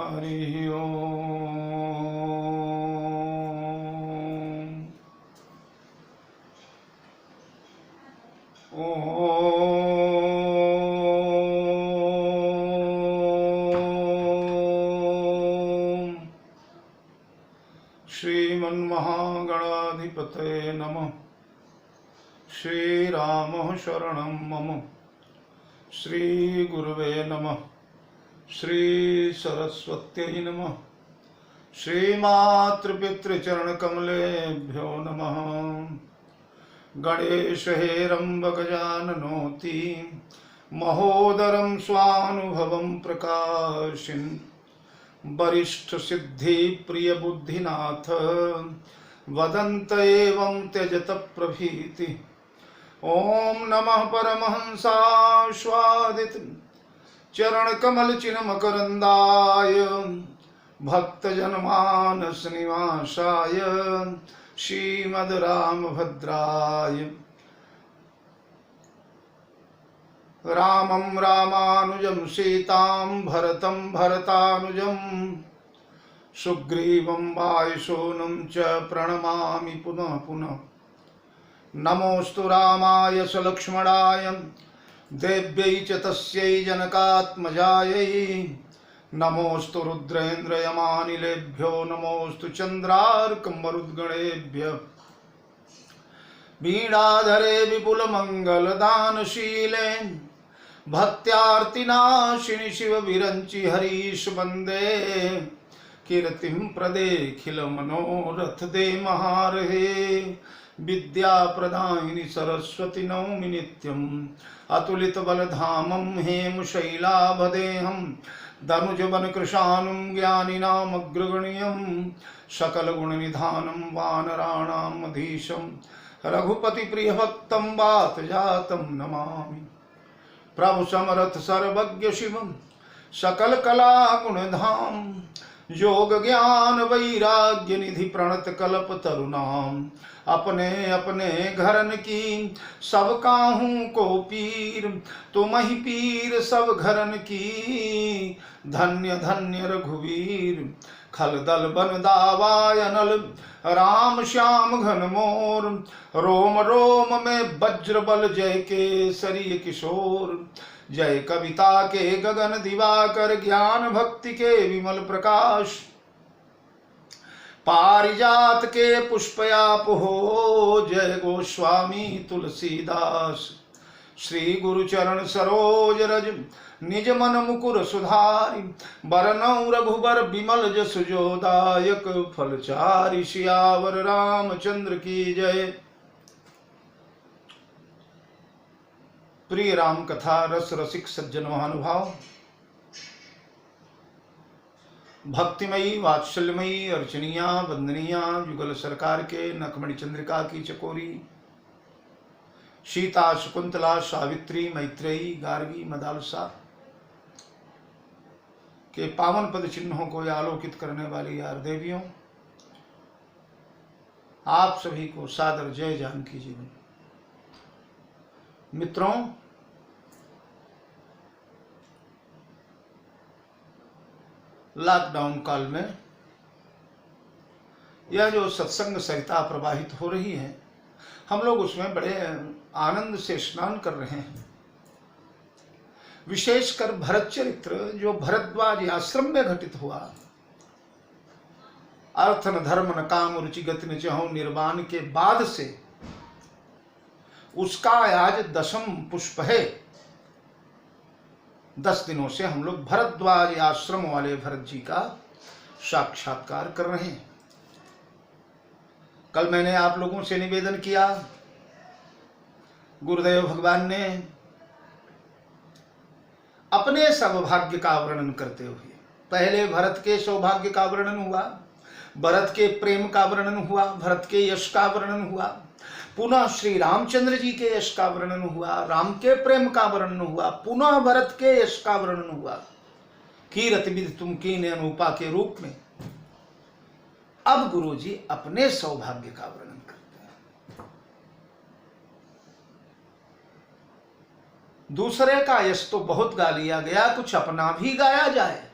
हरि ओम। श्रीमन्महागणाधिपतये नमः। श्रीराम शरणं मम। श्रीगुरुवे नमः। श्री सरस्वत्यै नमः। श्रीमातृपितृचरणकमलेभ्यो नमः। गणेश हेरम्बगजाननोति महोदरं स्वानुभवं प्रकाशिन् वरिष्ठ सिद्धि प्रिय बुद्धिनाथ वदन्त एवं त्यजत प्रभीति। ओम नमः परमहंसास्वादित चरण कमल चिन्ह मकरंदाय भक्तजनमानस निवासाय श्रीमद् रामभद्राय। रामं रामानुजं सीतां भरतं भरतानुजं सुग्रीवं वायुसूनुं च प्रणमामि पुनः पुनः। नमोस्तु रामाय सलक्ष्मणाय देव्यै च तस्यै जनकात्मजायै। नमोस्तु रुद्रेन्द्रयमानिलेभ्यो नमोस्तु चन्द्रार्कमरुद्गणेभ्यः। वीणाधरे विपुलमङ्गलदानशीले भक्त्यार्तिनाशिनि शिवविरञ्चि हरीश वन्दे। कीर्तिं प्रदेखिलमनोरथदे महारहे। विद्याप्रदायिनि सरस्वती नौमि नित्यम्। अतुलितबलधामं हेमशैलाभदेहं दनुजवनकृशानुं ज्ञानिनामग्रगण्यं सकलगुणनिधानं वानराणाम् अधीशं रघुपतिप्रियभक्तं वातजातं नमामि। प्रभु समर्थ सर्वज्ञ शिवं सकलकलागुणधाम योग ज्ञान वैराग्य निधि प्रणत कल्प तरुणाम। अपने अपने घरन की सब काहू को पीर तुम ही पीर सब घरन की। धन्य धन्य रघुवीर खल दल बन दावाय अनल राम श्याम घन मोर। रोम रोम में वज्र बल जय केसरी किशोर। जय कविता के गगन दिवाकर ज्ञान भक्ति के विमल प्रकाश। पारिजात के पुष्पयाप हो जय गोस्वामी तुलसीदास। श्री गुरु चरण सरोज रज निज मन मुकुर सुधारि। बरनौ रघुबर विमल जस जोदायक फलचारि। सियावर रामचंद्र की जय। प्रिय राम कथा रस रसिक सज्जन महानुभाव, भक्तिमयी वात्सल्यमयी अर्चनिया वंदनिया युगल सरकार के नखमणि चंद्रिका की चकोरी सीता शकुंतला सावित्री मैत्रेयी गार्गी मदालसा के पावन पद चिन्हों को आलोकित करने वाली यार देवियों, आप सभी को सादर जय जानकी जीवन। मित्रों, लॉकडाउन काल में यह जो सत्संग सरिता प्रवाहित हो रही है, हम लोग उसमें बड़े आनंद से स्नान कर रहे हैं। विशेषकर भरत चरित्र जो भरद्वाज आश्रम में घटित हुआ, अर्थ न धर्म न काम रुचि गति न चहु निर्वाण के बाद से उसका आज 10वां पुष्प है। 10 दिनों से हम लोग भरद्वाज आश्रम वाले भरत जी का साक्षात्कार कर रहे हैं। कल मैंने आप लोगों से निवेदन किया, गुरुदेव भगवान ने अपने सौभाग्य का वर्णन करते हुए, पहले भरत के सौभाग्य का वर्णन हुआ, भरत के प्रेम का वर्णन हुआ, भरत के यश का वर्णन हुआ, पुनः श्री रामचंद्र जी के यश का वर्णन हुआ, राम के प्रेम का वर्णन हुआ, पुनः भरत के यश का वर्णन हुआ। कीरत विधि तुम कीने अनुपा के रूप में अब गुरु जी अपने सौभाग्य का वर्णन करते हैं। दूसरे का यश तो बहुत गा लिया गया, कुछ अपना भी गाया जाए।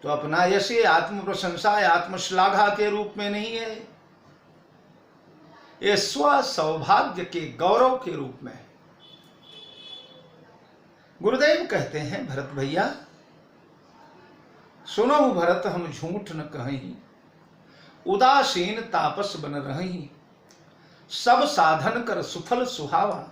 तो अपना यश ये आत्म प्रशंसा आत्मश्लाघा के रूप में नहीं है, ये स्व सौभाग्य के गौरव के रूप में है। गुरुदेव कहते हैं, भरत भैया सुनो भरत हम झूठ न कहीं, उदासीन तापस बन रही, सब साधन कर सुफल सुहावा,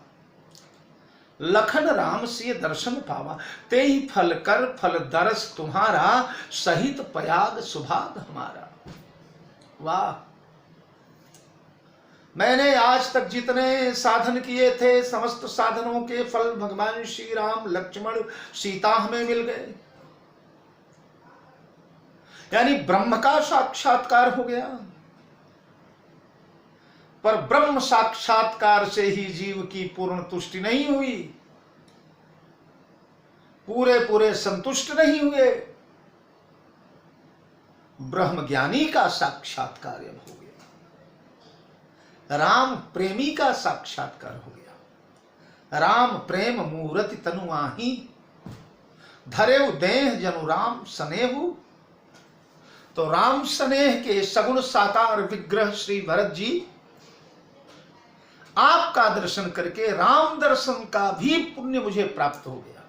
लखन राम से दर्शन पावा, ते ही फल कर फल दरस तुम्हारा, सहित पयाग सुभाग हमारा। वाह, मैंने आज तक जितने साधन किए थे, समस्त साधनों के फल भगवान श्री राम लक्ष्मण सीता हमें मिल गए, यानी ब्रह्म का साक्षात्कार हो गया। पर ब्रह्म साक्षात्कार से ही जीव की पूर्ण तुष्टि नहीं हुई, पूरे पूरे संतुष्ट नहीं हुए। ब्रह्म ज्ञानी का साक्षात्कार अब हो गया, राम प्रेमी का साक्षात्कार हो गया। राम प्रेम मूर्ति तनु आही, धरेउ देह जनु राम स्नेहु। तो राम स्नेह के सगुण साकार विग्रह श्री भरत जी, आपका दर्शन करके राम दर्शन का भी पुण्य मुझे प्राप्त हो गया।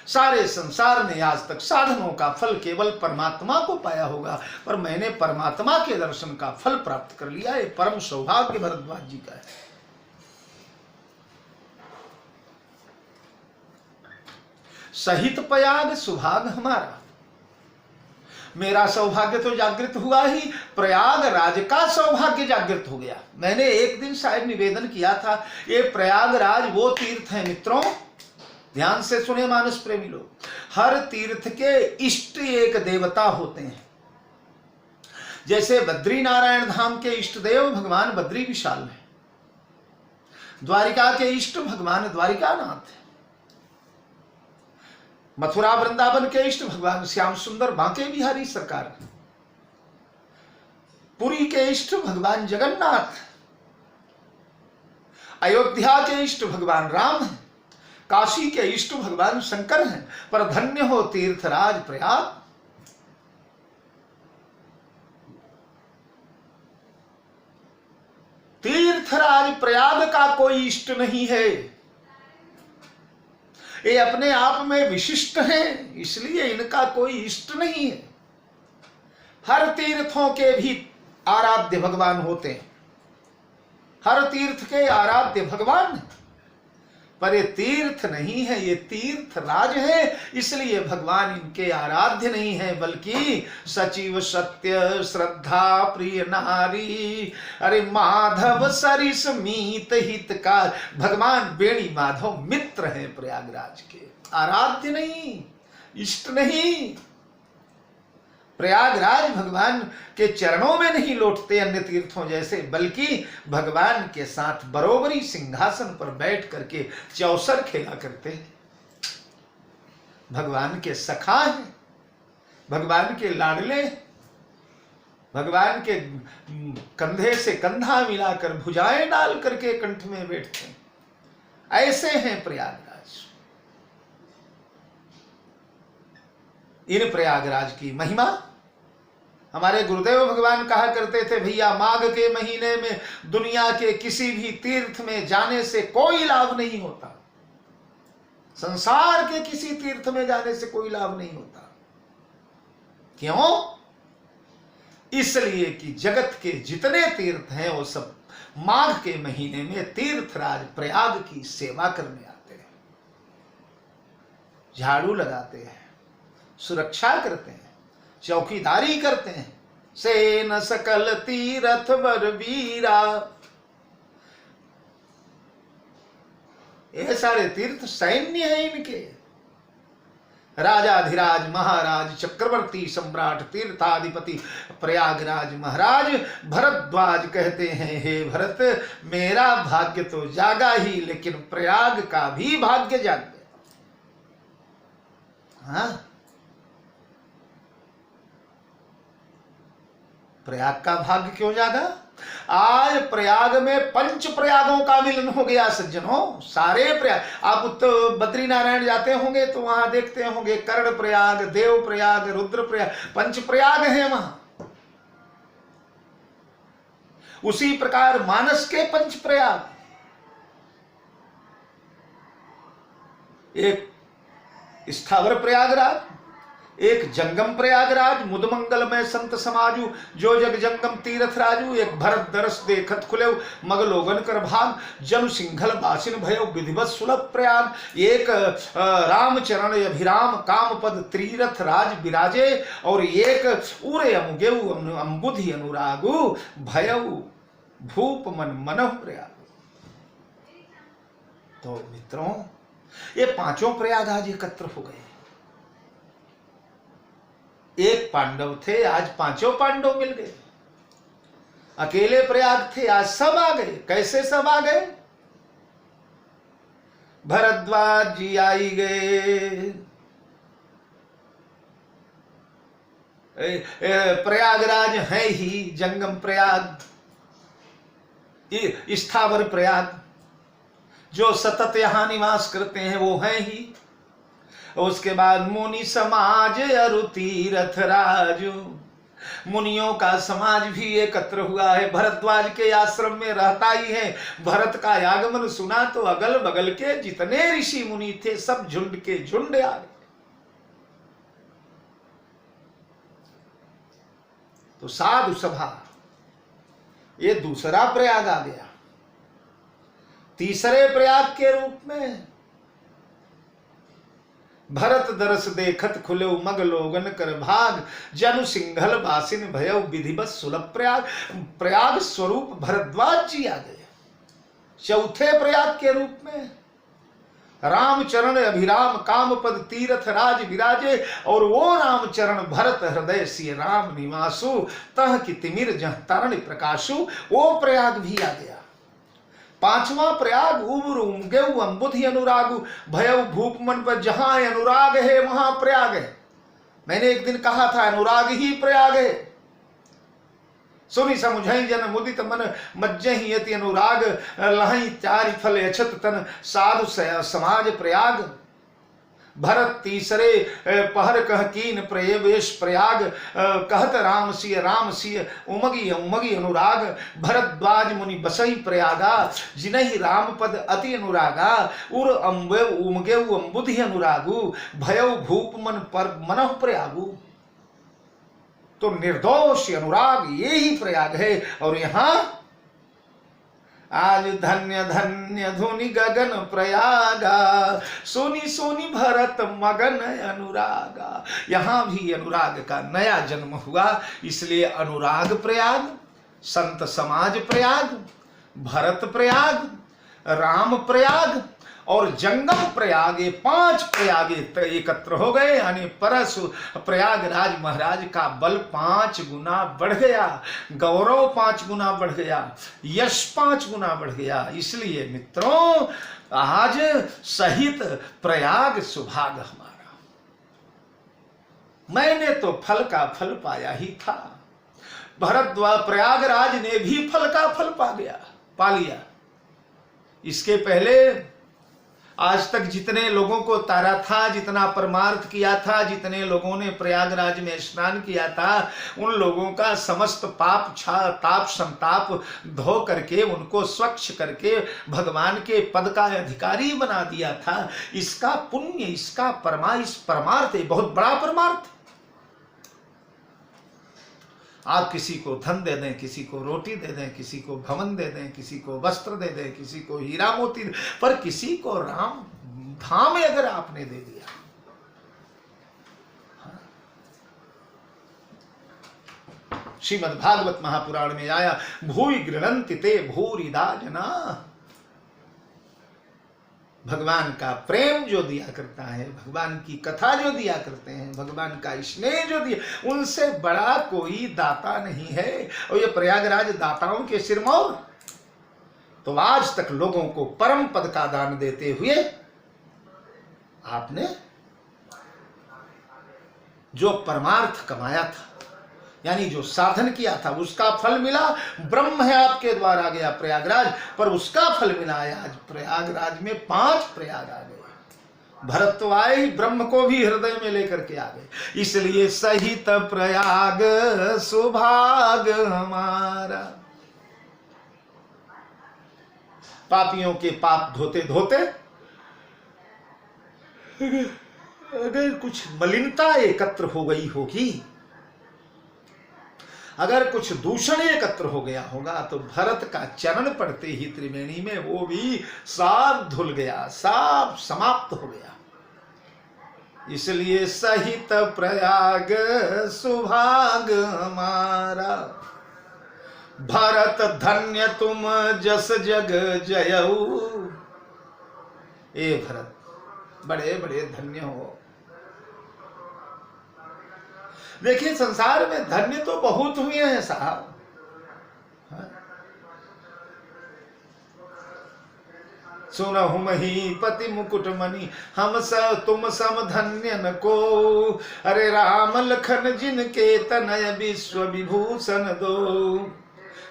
सारे संसार ने आज तक साधनों का फल केवल परमात्मा को पाया होगा, पर मैंने परमात्मा के दर्शन का फल प्राप्त कर लिया। ये परम सौभाग्य भरद्वाज जी का है। सहित पयाग सुभाग हमारा, मेरा सौभाग्य तो जागृत हुआ ही, प्रयागराज का सौभाग्य जागृत हो गया। मैंने एक दिन शायद निवेदन किया था, ये प्रयागराज वो तीर्थ है मित्रों, ध्यान से सुने मानस प्रेमी लोग, हर तीर्थ के इष्ट एक देवता होते हैं। जैसे बद्री नारायण धाम के इष्ट देव भगवान बद्री विशाल है, द्वारिका के इष्ट भगवान द्वारिकानाथ है, मथुरा वृंदावन के इष्ट भगवान श्याम सुंदर बांके बिहारी सरकार, पुरी के इष्ट भगवान जगन्नाथ, अयोध्या के इष्ट भगवान राम है, काशी के इष्ट भगवान शंकर हैं। पर धन्य हो तीर्थराज प्रयाग, तीर्थराज प्रयाग का कोई इष्ट नहीं है, ये अपने आप में विशिष्ट हैं, इसलिए इनका कोई इष्ट नहीं है। हर तीर्थों के भी आराध्य भगवान होते हैं, हर तीर्थ के आराध्य भगवान, पर ये तीर्थ नहीं है, ये तीर्थ राज है, इसलिए भगवान इनके आराध्य नहीं है, बल्कि सचिव सत्य श्रद्धा प्रिय नारी, अरे माधव सरिस मीत हितकार, भगवान बेणी माधव मित्र हैं प्रयागराज के, आराध्य नहीं, इष्ट नहीं। प्रयागराज भगवान के चरणों में नहीं लौटते अन्य तीर्थों जैसे, बल्कि भगवान के साथ बरोबरी सिंहासन पर बैठ करके चौसर खेला करते हैं। भगवान के सखा हैं, भगवान के लाडले, भगवान के कंधे से कंधा मिलाकर भुजाएं डाल करके कंठ में बैठते हैं, ऐसे हैं प्रयागराज। इन प्रयागराज की महिमा, हमारे गुरुदेव भगवान कहा करते थे, भैया माघ के महीने में दुनिया के किसी भी तीर्थ में जाने से कोई लाभ नहीं होता, संसार के किसी तीर्थ में जाने से कोई लाभ नहीं होता। क्यों? इसलिए कि जगत के जितने तीर्थ हैं वो सब माघ के महीने में तीर्थराज प्रयाग की सेवा करने आते हैं, झाड़ू लगाते हैं, सुरक्षा करते हैं, चौकीदारी करते हैं। सेन सकल तीरथ बर वीरा, ये सारे तीर्थ सैन्य है इनके। राजाधिराज महाराज चक्रवर्ती सम्राट तीर्थाधिपति प्रयागराज महाराज भरद्वाज कहते हैं, हे भरत मेरा भाग्य तो जागा ही, लेकिन प्रयाग का भी भाग्य जाग गया। हाँ, प्रयाग का भाग्य क्यों जागा? आज प्रयाग में पंच प्रयागों का मिलन हो गया सज्जनों। सारे प्रयाग, आप तो बद्रीनारायण जाते होंगे तो वहां देखते होंगे कर्ण प्रयाग, देव प्रयाग, रुद्र प्रयाग, पंच प्रयाग है वहां। उसी प्रकार मानस के पंच प्रयाग, एक स्थावर प्रयागराज, एक जंगम प्रयागराज, मुदमंगल में संत समाजू, जो जग जंगम तीर्थ राजू, एक भरत दरस देखत खुलेव, मग लोगन कर भाग, जनु सिंघल बासिन भयो, विधिवत सुलभ प्रयाग, एक रामचरण अभिराम काम पद त्रिरथ राज विराजे, और एक उरे अमुगेऊ अम्बुधि अनुरागु, भयऊ भूप मन मनह प्रयाग। तो मित्रों, ये पांचों प्रयाग आज एकत्र हो गए। एक पांडव थे, आज पांचों पांडव मिल गए। अकेले प्रयाग थे, आज सब आ गए। कैसे सब आ गए? भरद्वाज जी आई गए, प्रयागराज है ही जंगम प्रयाग, स्थावर प्रयाग, जो सतत यहां निवास करते हैं वो है ही। उसके बाद मुनि समाज अरु तीरथ राजू, मुनियों का समाज भी एकत्र हुआ है। भरद्वाज के आश्रम में रहता ही है। भरत का आगमन सुना तो अगल बगल के जितने ऋषि मुनि थे सब झुंड के झुंड आ गए। तो साधु सभा, ये दूसरा प्रयाग आ गया। तीसरे प्रयाग के रूप में भरत दरस देखत खुले मग लोगन कर भाग, जनु सिंघल बासिन भयउ विधिवत सुलभ प्रयाग। प्रयाग स्वरूप भरद्वाज जी आ गए। चौथे प्रयाग के रूप में रामचरण अभिराम काम पद तीरथ राज विराजे, और वो रामचरण भरत हृदय सिय राम निवासु, तह की तिमिर जह तरण प्रकाशु, वो प्रयाग भी आ गया। पांचवा प्रयाग उबर उमगेऊ अम्बुधि अनुरागु, भयउ भूप मन पर, जहां अनुराग है वहां प्रयाग है। मैंने एक दिन कहा था अनुराग ही प्रयाग है। सुनी समुझई जन मुदित मन मज्जहि यति अनुराग, लहई चारि फल अछत तन साधु समाज प्रयाग। भरत तीसरे पहर कह कीन प्रवेश प्रयाग, कहत राम सिय उमगी उमगी अनुराग। भरद्वाज मुनि बसई प्रयागा, जिनहि राम पद अति अनुरागा। उर अम्बे उमगे अम्बुधि अनुरागु, भयउ भूप मन पर मनः प्रयागु। तो निर्दोष अनुराग ये ही प्रयाग है। और यहां आज धन्य धन्य धुनि गगन प्रयागा, सोनी सोनी भरत मगन अनुरागा। यहां भी अनुराग का नया जन्म हुआ। इसलिए अनुराग प्रयाग, संत समाज प्रयाग, भरत प्रयाग, राम प्रयाग और जंगम प्रयाग, ये पांच प्रयाग एकत्र हो गए। यानी परशु प्रयागराज महाराज का बल 5 गुना बढ़ गया, गौरव 5 गुना बढ़ गया, यश 5 गुना बढ़ गया। इसलिए मित्रों, आज सहित प्रयाग सुभाग हमारा। मैंने तो फल का फल पाया ही था, भरद्वाज प्रयागराज ने भी फल का फल पा लिया। इसके पहले आज तक जितने लोगों को तारा था, जितना परमार्थ किया था, जितने लोगों ने प्रयागराज में स्नान किया था, उन लोगों का समस्त पाप ताप संताप धो करके, उनको स्वच्छ करके भगवान के पद का अधिकारी बना दिया था। इसका पुण्य, इसका परमार्थ है, बहुत बड़ा परमार्थ। आप किसी को धन दे दें, किसी को रोटी दे दें, किसी को भवन दे दें, किसी को वस्त्र दे दें, किसी को हीरा मोती, पर किसी को राम धाम अगर आपने दे दिया, श्रीमद् भागवत महापुराण में आया, भूय गृणन्ति ते भूरिदा जना। भगवान का प्रेम जो दिया करता है, भगवान की कथा जो दिया करते हैं, भगवान का स्नेह जो दिया, उनसे बड़ा कोई दाता नहीं है। और ये प्रयागराज दाताओं के सिरमौर। तो आज तक लोगों को परम पद का दान देते हुए आपने जो परमार्थ कमाया था, यानी जो साधन किया था उसका फल मिला। ब्रह्म है आपके द्वारा गया प्रयागराज, पर उसका फल मिला है आज प्रयागराज में 5 प्रयाग आ गए। भरत तो आए ही ब्रह्म को भी हृदय में लेकर के आ गए। इसलिए सहित प्रयाग सुभाग हमारा। पापियों के पाप धोते धोते अगर कुछ मलिनता एकत्र हो गई होगी, अगर कुछ दूषण एकत्र हो गया होगा, तो भरत का चरण पड़ते ही त्रिवेणी में वो भी साफ धुल गया, साफ समाप्त हो गया। इसलिए सहित प्रयाग सुभाग हमारा। भरत धन्य तुम जस जग जयऊ। ए भरत बड़े बड़े धन्य हो। देखिए संसार में धन्य तो बहुत हुए हैं साहब, सुनहु महीपति मुकुट मणि हम तुम सम धन्य न को। अरे राम लखन जिनके तनय विश्व विभूषण दो।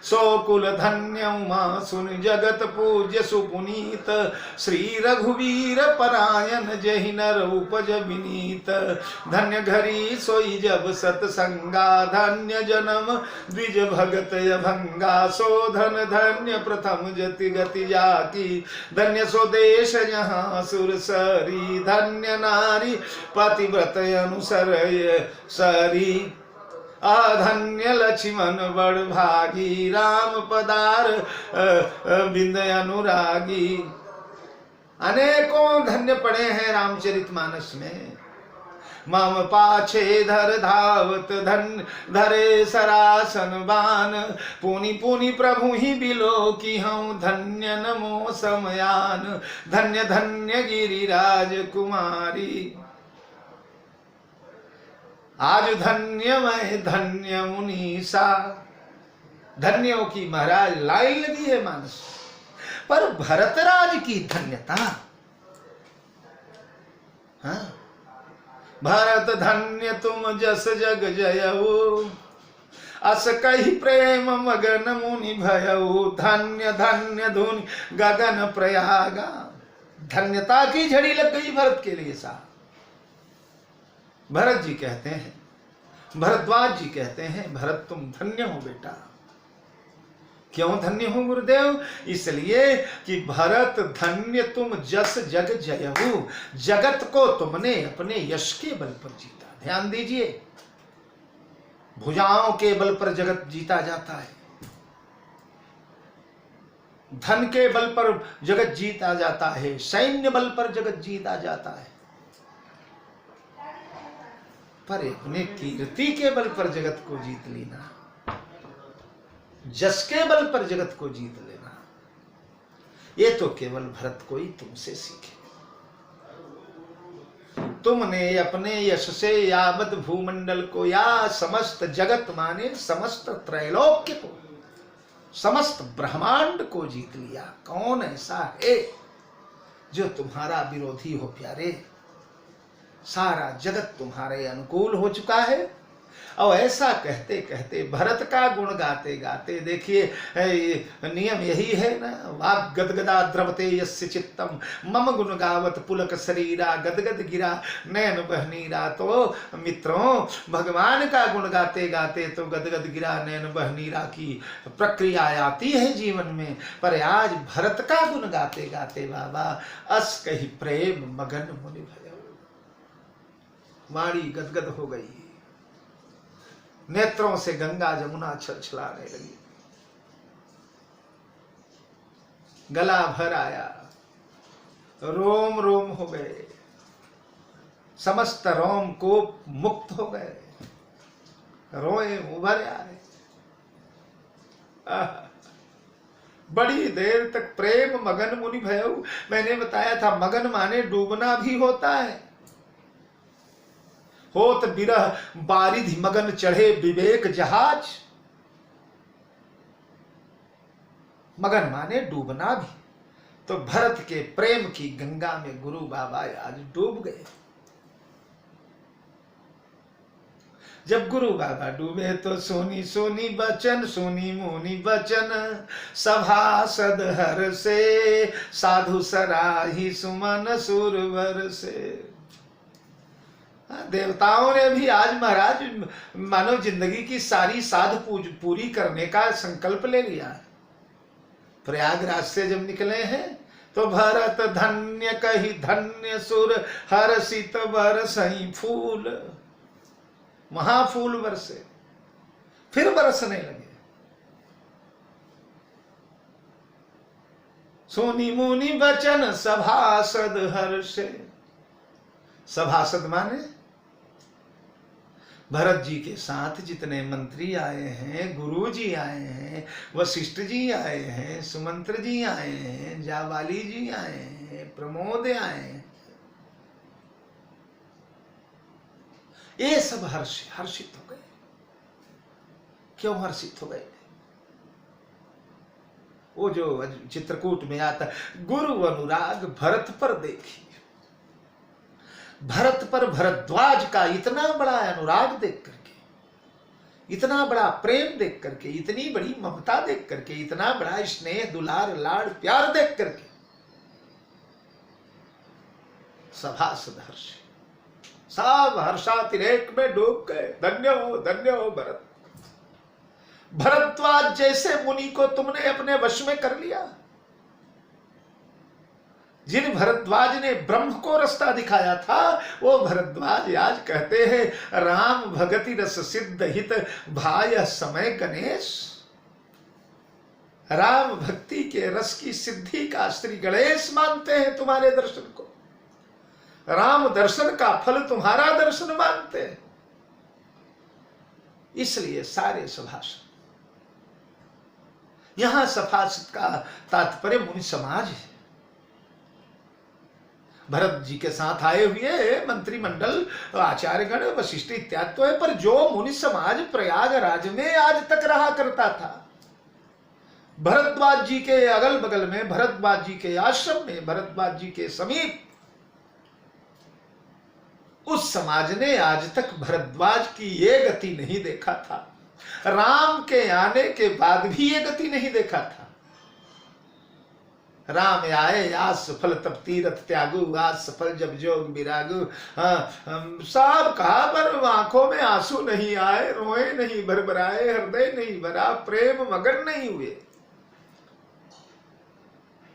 सो कुल धन्य उमा सुन जगत पूज्य सुपुनीत। श्री रघुवीर परायण जहि नर उपज विनीत। धन्य घरी सोई जब सतसंगा। धन्य जन्म द्विज भगत अभंगा। सो धन धन्य प्रथम जति गति जाकी। धन्य सो देश जहाँ सुर सरी। धन्य नारी पतिव्रत अनुसरय सरी। धन्य लक्ष्मण बड़ भागी। राम पदार बिंद अनुरागी। अनेकों धन्य पड़े हैं रामचरितमानस में। मम पाछे धर धावत धन धरे सरासन बान। पुनि पुनि प्रभु ही बिलो की हूँ धन्य नमो समयान। धन्य धन्य गिरिराज कुमारी। आज धन्य मैं धन्य मुनीसा। धन्यों की महाराज लाइन लगी है मानस। पर भरतराज की धन्यता, हाँ, भरत धन्य तुम जस जग जयऊ। अस कही प्रेम मगन मुनि भयऊ। धन्य धन्य धुनि गगन प्रयागा। धन्यता की झड़ी लग गई भरत के लिए साहब। भरत जी कहते हैं, भरद्वाज जी कहते हैं, भरत तुम धन्य हो बेटा। क्यों धन्य हो गुरुदेव? इसलिए कि भरत धन्य तुम जस जग जयहु। जगत को तुमने अपने यश के बल पर जीता। ध्यान दीजिए, भुजाओं के बल पर जगत जीता जाता है, धन के बल पर जगत जीता जाता है, सैन्य बल पर जगत जीता जाता है, पर अपने कीर्ति के बल पर जगत को जीत लेना, जस के बल पर जगत को जीत लेना, ये तो केवल भरत को ही तुमसे सीखे। तुमने अपने यश से यावत भूमंडल को, या समस्त जगत माने समस्त त्रैलोक्य को, समस्त ब्रह्मांड को जीत लिया। कौन ऐसा है जो तुम्हारा विरोधी हो प्यारे? सारा जगत तुम्हारे अनुकूल हो चुका है। और ऐसा कहते कहते भरत का गुण गाते गाते, देखिए नियम यही है ना, वाग गदगदा द्रवते यस्य चित्तम मम गुण गावत पुलक शरीरा गदगद गिरा नयन बहनीरा। तो मित्रों, भगवान का गुण गाते गाते तो गदगद गिरा नयन बहनीरा की प्रक्रिया आती है जीवन में। पर आज भरत का गुण गाते गाते बाबा अस कही प्रेम मगन मुनि भयो। वाणी गदगद हो गई, नेत्रों से गंगा जमुना छलछलाने लगी, गला भर आया, रोम रोम हो गए, समस्त रोम को मुक्त हो गए, रोए उभर आए। बड़ी देर तक प्रेम मगन मुनि भयऊ। मैंने बताया था मगन माने डूबना भी होता है। होत बिरह बारिधि मगन चढ़े विवेक जहाज। मगन माने डूबना भी। तो भरत के प्रेम की गंगा में गुरु बाबा आज डूब गए। जब गुरु बाबा डूबे तो सोनी सोनी बचन, सोनी मोनी बचन, सभासद हर से, साधु सराही सुमन सुरवर से। देवताओं ने भी आज महाराज मानव जिंदगी की सारी साध पूरी करने का संकल्प ले लिया है। प्रयागराज से जब निकले हैं तो भरत धन्य कही धन्य सुर, हर्षित बरसई फूल। महाफूल बरसे, फिर बरसने लगे। सोनी मुनि बचन सभासद हर्षे। सभासद माने भरत जी के साथ जितने मंत्री आए हैं, गुरु जी आए हैं, वशिष्ठ जी आए हैं, सुमंत्र जी आए हैं, जावाली जी आए हैं, प्रमोद आए हैं, ये सब हर्षित हो गए। क्यों हर्षित हो गए? वो जो चित्रकूट में आता, गुरु अनुराग भरत पर देखी। भरत पर भरद्वाज का इतना बड़ा अनुराग देख करके, इतना बड़ा प्रेम देख करके, इतनी बड़ी ममता देख करके, इतना बड़ा स्नेह दुलार लाड़ प्यार देख करके सभासद हर्ष, सब हर्षातिरेक में डूब गए। धन्य हो भरत। भरद्वाज जैसे मुनि को तुमने अपने वश में कर लिया। जिन भरद्वाज ने ब्रह्म को रास्ता दिखाया था, वो भरद्वाज आज कहते हैं राम भगति रस सिद्ध हित भाय समय गणेश। राम भक्ति के रस की सिद्धि का श्री गणेश मानते हैं तुम्हारे दर्शन को। राम दर्शन का फल तुम्हारा दर्शन मानते हैं। इसलिए सारे सभासद, यहां सभासद का तात्पर्य मुनि समाज है। भरत जी के साथ आए हुए मंत्रिमंडल, आचार्यगण, वशिष्ठ इत्यादि तो है, पर जो मुनि समाज प्रयागराज में आज तक रहा करता था, भरद्वाज जी के अगल बगल में, भरद्वाज जी के आश्रम में, भरद्वाज जी के समीप, उस समाज ने आज तक भरद्वाज की ये गति नहीं देखा था। राम के आने के बाद भी ये गति नहीं देखा था। राम आए आज सफल तब तीरथ त्यागु, आज सफल जब जोग विरागु। सब कहा, पर आंखों में आंसू नहीं आए, रोए नहीं, भरभराए, हृदय नहीं भरा, प्रेम मगन नहीं हुए।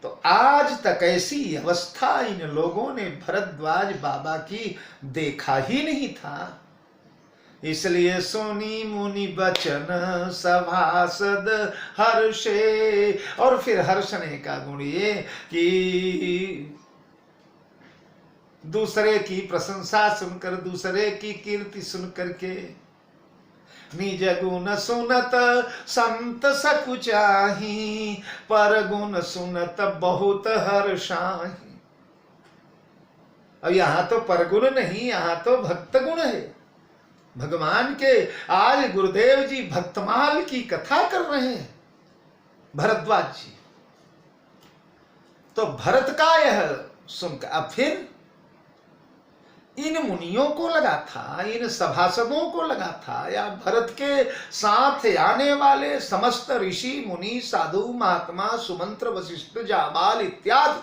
तो आज तक ऐसी अवस्था इन लोगों ने भरद्वाज बाबा की देखा ही नहीं था। इसलिए सोनी मुनि बचन सभासद हर्षे। और फिर हर्षने का गुण ये कि दूसरे की प्रशंसा सुनकर, दूसरे की कीर्ति सुन करके, निज गुण सुनत संत सकुचाही, पर गुण सुनत बहुत हर्षाही। अब यहां तो परगुण नहीं, यहां तो भक्त गुण है। भगवान के आज गुरुदेव जी भक्तमाल की कथा कर रहे हैं भरद्वाज जी। तो भरत का यह सुनकर अब फिर इन मुनियों को लगा था, इन सभासदों को लगा था, या भरत के साथ आने वाले समस्त ऋषि मुनि साधु महात्मा सुमंत्र वशिष्ठ जाबाल इत्यादि,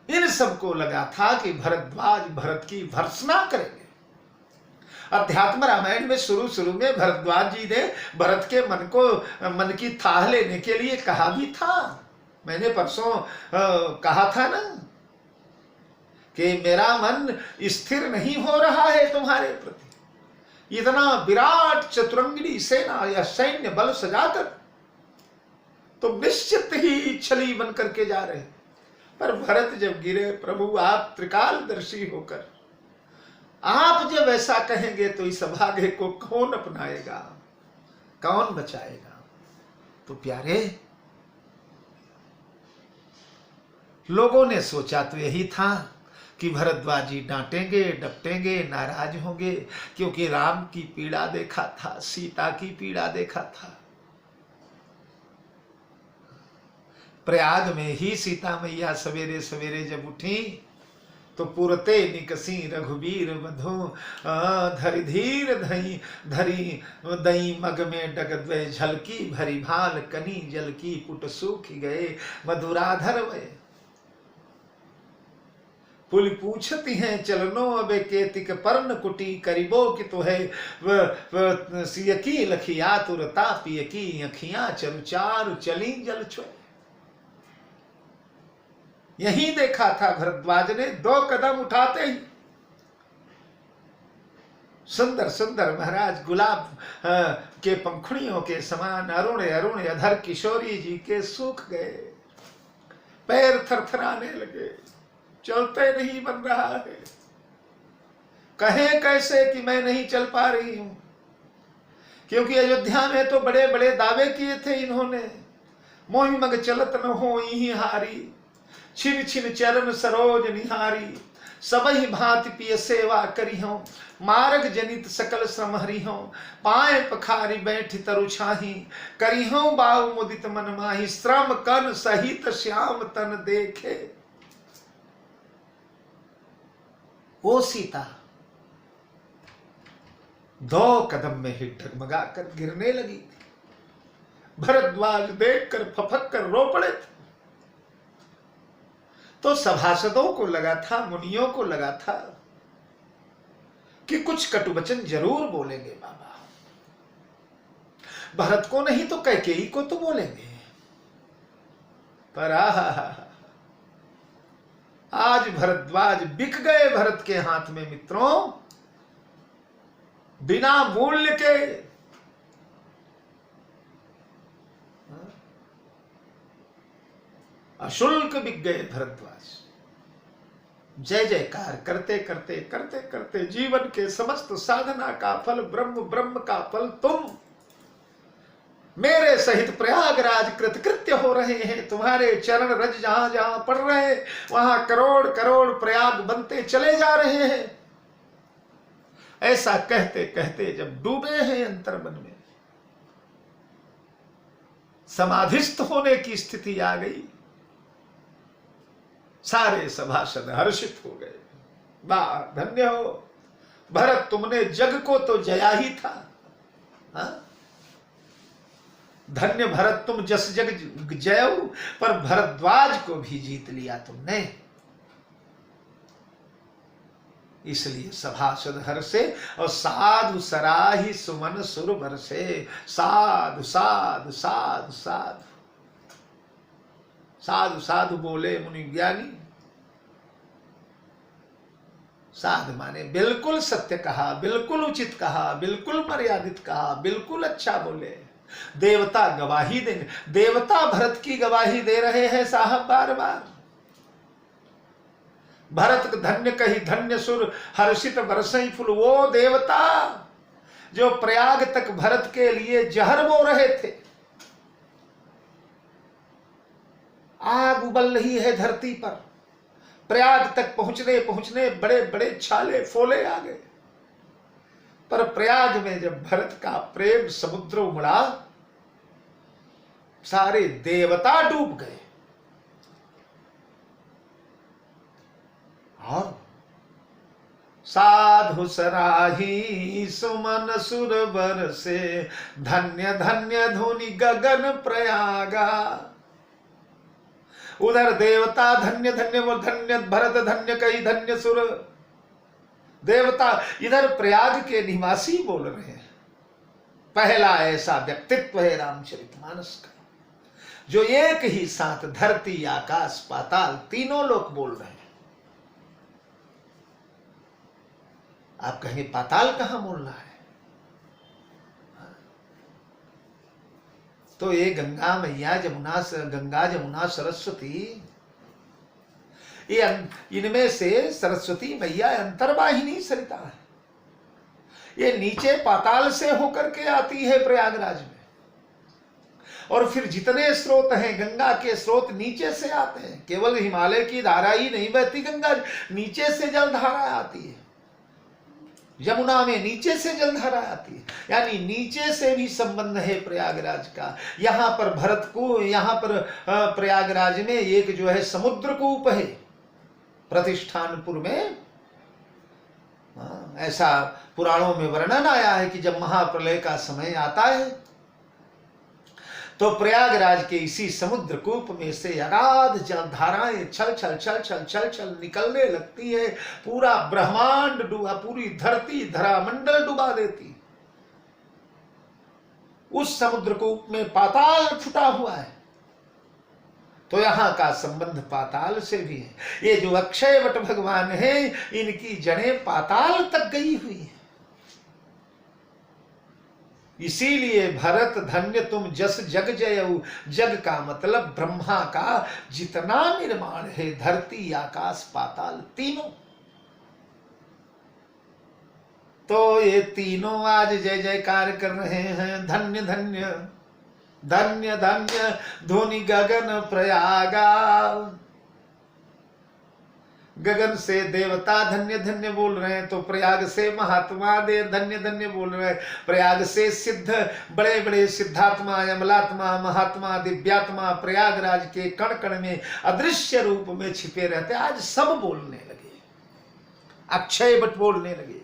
इन सबको लगा था कि भरद्वाज भरत की भर्त्सना करेंगे। अध्यात्म रामायण में शुरू में भरद्वाज जी ने भरत के मन की थाह लेने के लिए कहा भी था। मैंने परसों कहा था ना कि मेरा मन स्थिर नहीं हो रहा है तुम्हारे प्रति। इतना विराट चतुरंगिणी सेना या सैन्य बल सजाकर तो निश्चित ही छली बन करके जा रहे, पर भरत जब गिरे, प्रभु आप त्रिकालदर्शी होकर आप जब ऐसा कहेंगे तो इस भाग्य को कौन अपनाएगा, कौन बचाएगा। तो प्यारे, लोगों ने सोचा तो यही था कि भरद्वाज जी डांटेंगे, डपटेंगे, नाराज होंगे, क्योंकि राम की पीड़ा देखा था, सीता की पीड़ा देखा था। प्रयाग में ही सीता मैया सवेरे सवेरे जब उठी तो पुरते निकसी रघुबीर बधो धरि धीर धई धरी दई मग में डगद्वय झलकी भरी भाल कनी जल की पुट सूख गए मधुराधर वय। पुल पूछती हैं चलनो अबे केतिक पर्ण कुटी करीबो कि तो है सियकी लखिया तुरता पियकी अखियां चरु चारु चली जल छुए। यही देखा था भरद्वाज ने, 2 कदम उठाते ही सुंदर सुंदर महाराज गुलाब के पंखुड़ियों के समान अरुण अरुण अधर किशोरी जी के सूख गए, पैर थरथराने लगे, चलते नहीं बन रहा है। कहें कैसे कि मैं नहीं चल पा रही हूं, क्योंकि अयोध्या में तो बड़े बड़े दावे किए थे इन्होंने। मोहि मग चलत न हो ही हारी, छिन छिन चरण सरोज निहारी, सबहि भांति पिय सेवा करी हूं, मार्ग जनित सकल श्रम हरि हूं, पाए पखारी बैठ तरु छाही, करी हूं बाहु मुदित मन माही, श्रम कन सहित श्याम तन देखे। वो सीता 2 कदम में ही डगमगा कर गिरने लगी थी। भरद्वाज देखकर फफक कर रो पड़े थे। तो सभासदों को लगा था, मुनियों को लगा था कि कुछ कटुवचन जरूर बोलेंगे बाबा, भरत को नहीं तो कैकेयी को तो बोलेंगे। पर आज भरद्वाज बिक गए भरत के हाथ में मित्रों, बिना मूल्य के। अशुल्क बिक गए भरद्वाज। जय जयकार करते करते करते करते जीवन के समस्त साधना का फल ब्रह्म, ब्रह्म का फल तुम मेरे सहित प्रयागराज कृतकृत्य हो रहे हैं। तुम्हारे चरण रज जहां जहां पड़ रहे वहां करोड़ करोड़ प्रयाग बनते चले जा रहे हैं। ऐसा कहते कहते जब डूबे हैं अंतर्मन में, समाधिस्थ होने की स्थिति आ गई, सारे सभासद हर्षित हो गए। वाह, धन्य हो भरत, तुमने जग को तो जया ही था। हा? धन्य भरत, तुम जस जग जयो, पर भरद्वाज को भी जीत लिया तुमने। इसलिए सभासद हर्षे और साधु सराही सुमन सुर बरसे। साधु साधु साधु साधु साधु साधु बोले मुनि ज्ञानी। साधु माने बिल्कुल सत्य कहा, बिल्कुल उचित कहा, बिल्कुल मर्यादित कहा, बिल्कुल अच्छा बोले। देवता गवाही देंगे, देवता भरत की गवाही दे रहे हैं साहब बार बार। भरत धन्य कही धन्य सुर हर्षित बरसई फूल। वो देवता जो प्रयाग तक भरत के लिए जहर बो रहे थे, आग उबल रही है धरती पर। प्रयाग तक पहुंचने पहुंचने बड़े बड़े छाले फोले आ गए, पर प्रयाग में जब भरत का प्रेम समुद्र उमड़ा, सारे देवता डूब गए। और साधु सराही सुमन सुर बरसे, धन्य धन्य धुनि गगन प्रयागा। उधर देवता धन्य धन्य वो धन्य भरत धन्य कही धन्य सुर देवता, इधर प्रयाग के निवासी बोल रहे हैं। पहला ऐसा व्यक्तित्व है रामचरितमानस का, जो एक ही साथ धरती आकाश पाताल तीनों लोक बोल रहे हैं। आप कहेंगे पाताल कहां बोलना है? तो ये गंगा मैया जमुना, गंगा जमुना सरस्वती, ये इनमें से सरस्वती मैया अंतर्वाहिनी सरिता है। ये नीचे पाताल से होकर के आती है प्रयागराज में, और फिर जितने स्रोत हैं गंगा के स्रोत नीचे से आते हैं। केवल हिमालय की धारा ही नहीं बहती गंगा, नीचे से जलधारा आती है। यमुना में नीचे से जलधारा आती है, यानी नीचे से भी संबंध है प्रयागराज का। यहां पर भरत को, यहां पर प्रयागराज में एक जो है समुद्र कूप है, प्रतिष्ठानपुर में ऐसा पुराणों में वर्णन आया है कि जब महाप्रलय का समय आता है तो प्रयागराज के इसी समुद्र कूप में से अगाध जल धाराएं छल छल छल छल छल छल निकलने लगती है। पूरा ब्रह्मांड डूबा, पूरी धरती धरामंडल डुबा देती। उस समुद्र कूप में पाताल छुटा हुआ है। तो यहां का संबंध पाताल से भी है। ये जो अक्षय वट भगवान है, इनकी जड़ें पाताल तक गई हुई है। इसीलिए भरत धन्य तुम जस जग जयऊ। जग का मतलब ब्रह्मा का जितना निर्माण है, धरती आकाश पाताल तीनों, तो ये तीनों आज जय जयकार कर रहे हैं। धन्य धन्य धन्य धन्य ध्वनि गगन प्रयागा। गगन से देवता धन्य धन्य बोल रहे हैं, तो प्रयाग से महात्मा दे धन्य धन्य बोल रहे हैं। प्रयाग से सिद्ध बड़े बड़े सिद्धात्मा, अमलात्मा, महात्मा, दिव्यात्मा प्रयागराज के कण कण में अदृश्य रूप में छिपे रहते। आज सब बोलने लगे, अक्षय वट बोलने लगे।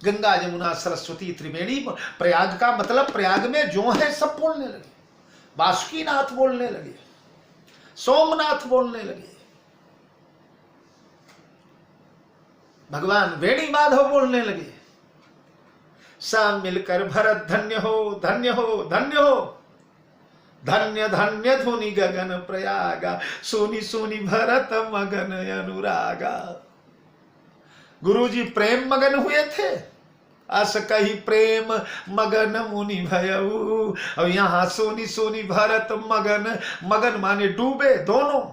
गंगा यमुना सरस्वती त्रिवेणी, प्रयाग का मतलब प्रयाग में जो है सब बोलने लगे। बासुकीनाथ बोलने लगे, सोमनाथ बोलने लगे, भगवान वेणी माधव बोलने लगे। सब मिलकर भरत धन्य हो धन्य हो धन्य हो। धन्य धन्य धुनि गगन प्रयागा। सुनी सुनी भरत मगन अनुरागा। गुरुजी प्रेम मगन हुए थे। अस कही प्रेम मगन मुनि भयऊ। अब यहां सोनी सोनी भरत मगन, मगन माने डूबे दोनों।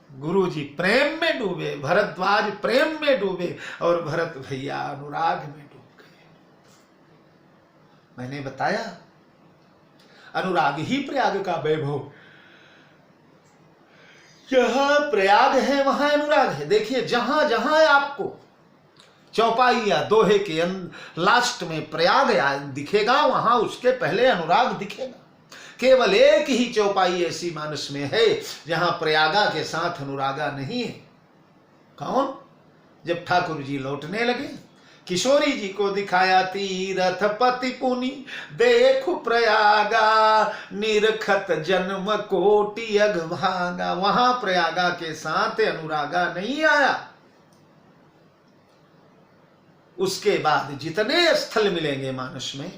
गुरुजी प्रेम में डूबे, भरद्वाज प्रेम में डूबे और भरत भैया अनुराग में डूब गए। मैंने बताया अनुराग ही प्रयाग का वैभव। जहां प्रयाग है वहां अनुराग है। देखिए जहां जहां आपको चौपाई या दोहे के लास्ट में प्रयाग दिखेगा, वहां उसके पहले अनुराग दिखेगा। केवल एक ही चौपाई ऐसी मानस में है जहां प्रयागा के साथ अनुरागा नहीं है। कौन? जब ठाकुर जी लौटने लगे, किशोरी जी को दिखाया तीरथ पति पुनि देखु प्रयागा। निरखत जन्म कोटि अघभागा। वहां प्रयागा के साथ अनुरागा नहीं आया। उसके बाद जितने स्थल मिलेंगे मानस में,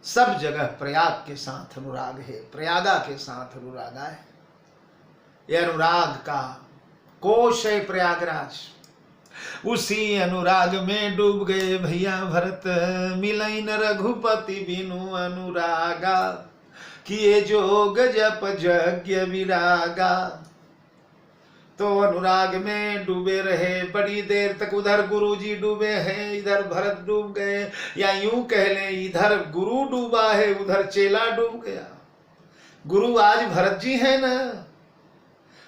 सब जगह प्रयाग के साथ अनुराग है, प्रयागा के साथ अनुरागा है। यह अनुराग का कोश है प्रयागराज। उसी अनुराग में डूब गए भैया भरत। मिलई न रघुपति बिनु अनुरागा। किए जोग जप यज्ञ विरागा। तो अनुराग में डूबे रहे बड़ी देर तक। उधर गुरु जी डूबे हैं, इधर भरत डूब गए, या यूं कह लें इधर गुरु डूबा है, उधर चेला डूब गया। गुरु आज भरत जी है ना,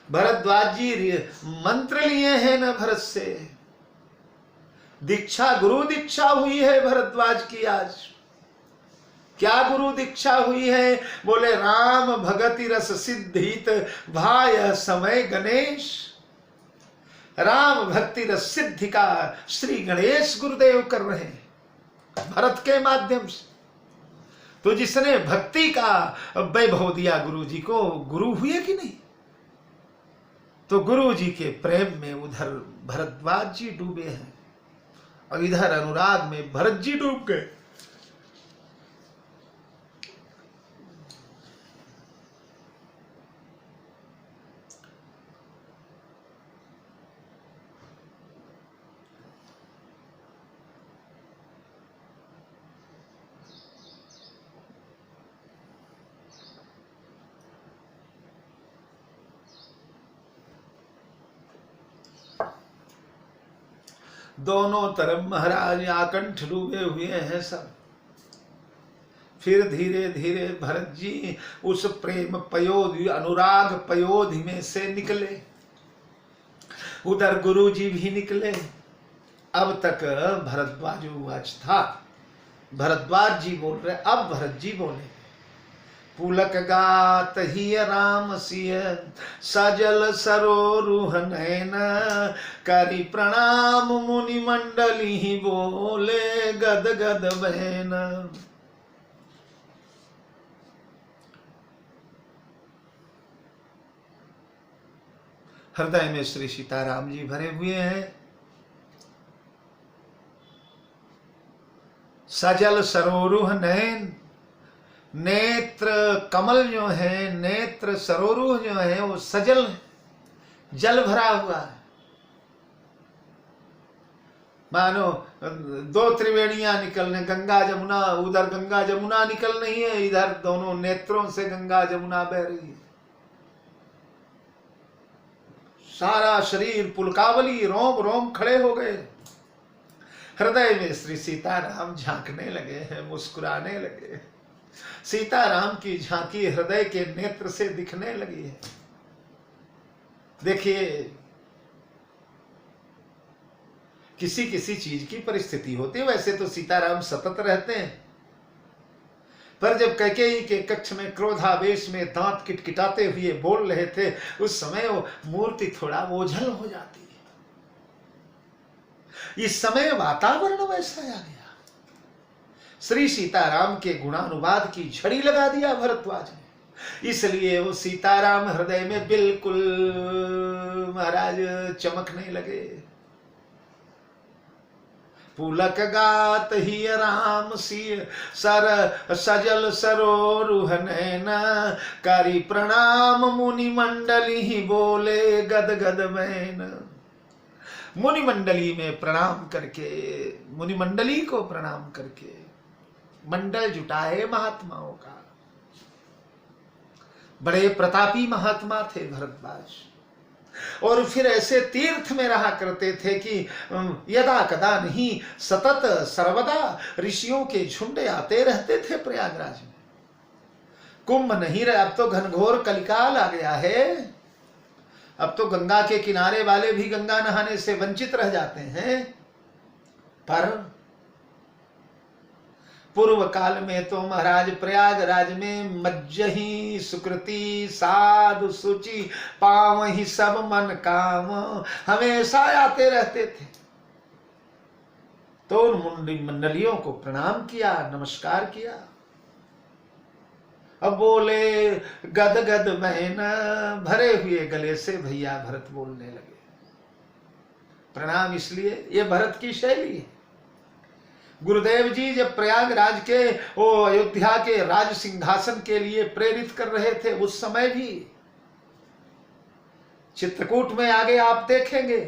भरद्वाज जी मंत्र लिए हैं ना भरत से। दीक्षा, गुरु दीक्षा हुई है भरद्वाज की आज। क्या गुरु दीक्षा हुई है? बोले राम भगति रस सिद्धित भाय समय गणेश। राम भक्ति रस सिद्धि का श्री गणेश गुरुदेव कर रहे हैं भरत के माध्यम से। तो जिसने भक्ति का वैभव दिया गुरु जी को, गुरु हुए कि नहीं? तो गुरु जी के प्रेम में उधर भरद्वाज जी डूबे हैं और इधर अनुराग में भरत जी डूब गए। दोनों तरफ महाराज आकंठ डूबे हुए हैं सब। फिर धीरे धीरे भरत जी उस प्रेम पयोधि, अनुराग पयोधि में से निकले। उधर गुरु जी भी निकले। अब तक भरद्वाज था, भरद्वाज जी बोल रहे, अब भरत जी बोले पुलक गात ही राम सिय सजल सरोरुह नैन करी प्रणाम मुनि मंडली ही बोले गद गद बहन। हृदय में श्री सीताराम जी भरे हुए हैं। सजल सरोरुह नैन, नेत्र कमल जो है, नेत्र सरोरुह जो है वो सजल जल भरा हुआ है। मानो दो त्रिवेणियां निकलने, गंगा जमुना, उधर गंगा जमुना निकल रही है, इधर दोनों नेत्रों से गंगा जमुना बह रही है। सारा शरीर पुलकावली, रोम रोम खड़े हो गए। हृदय में श्री सीताराम झांकने लगे हैं, मुस्कुराने लगे। सीताराम की झांकी हृदय के नेत्र से दिखने लगी है। देखिए, किसी किसी चीज की परिस्थिति होती है। वैसे तो सीताराम सतत रहते हैं, पर जब कैकेयी के कक्ष में क्रोधावेश में दांत किटकिटाते हुए बोल रहे थे, उस समय वो मूर्ति थोड़ा ओझल हो जाती है। इस समय वातावरण वैसा आ गया। श्री सीताराम के गुणानुवाद की झड़ी लगा दिया भरद्वाज ने, इसलिए वो सीताराम हृदय में बिल्कुल महाराज चमकने लगे। पुलक गात ही राम सिय सर सजल सरोरुह नैन करी प्रणाम मुनि मंडली ही बोले गद गद मैन। मुनि मंडली में प्रणाम करके, मुनि मंडली को प्रणाम करके मंडल जुटाए महात्माओं का। बड़े प्रतापी महात्मा थे भरद्वाज, और फिर ऐसे तीर्थ में रहा करते थे कि यदा कदा नहीं, सतत सर्वदा ऋषियों के झुंड आते रहते थे प्रयागराज में। कुंभ नहीं रहे, अब तो घनघोर कलिकाल आ गया है। अब तो गंगा के किनारे वाले भी गंगा नहाने से वंचित रह जाते हैं। पर पूर्व काल में तो महाराज प्रयागराज में मज्जही सुकृति साधु सुचि पावहि सब मन काम हमेशा आते रहते थे। तो उन मुंडी मंडलियों को प्रणाम किया, नमस्कार किया। अब बोले गद गद बहन, भरे हुए गले से भैया भरत बोलने लगे। प्रणाम इसलिए, ये भरत की शैली है। गुरुदेव जी जब प्रयागराज के वो अयोध्या के राज सिंहासन के लिए प्रेरित कर रहे थे, उस समय भी चित्रकूट में आगे आप देखेंगे,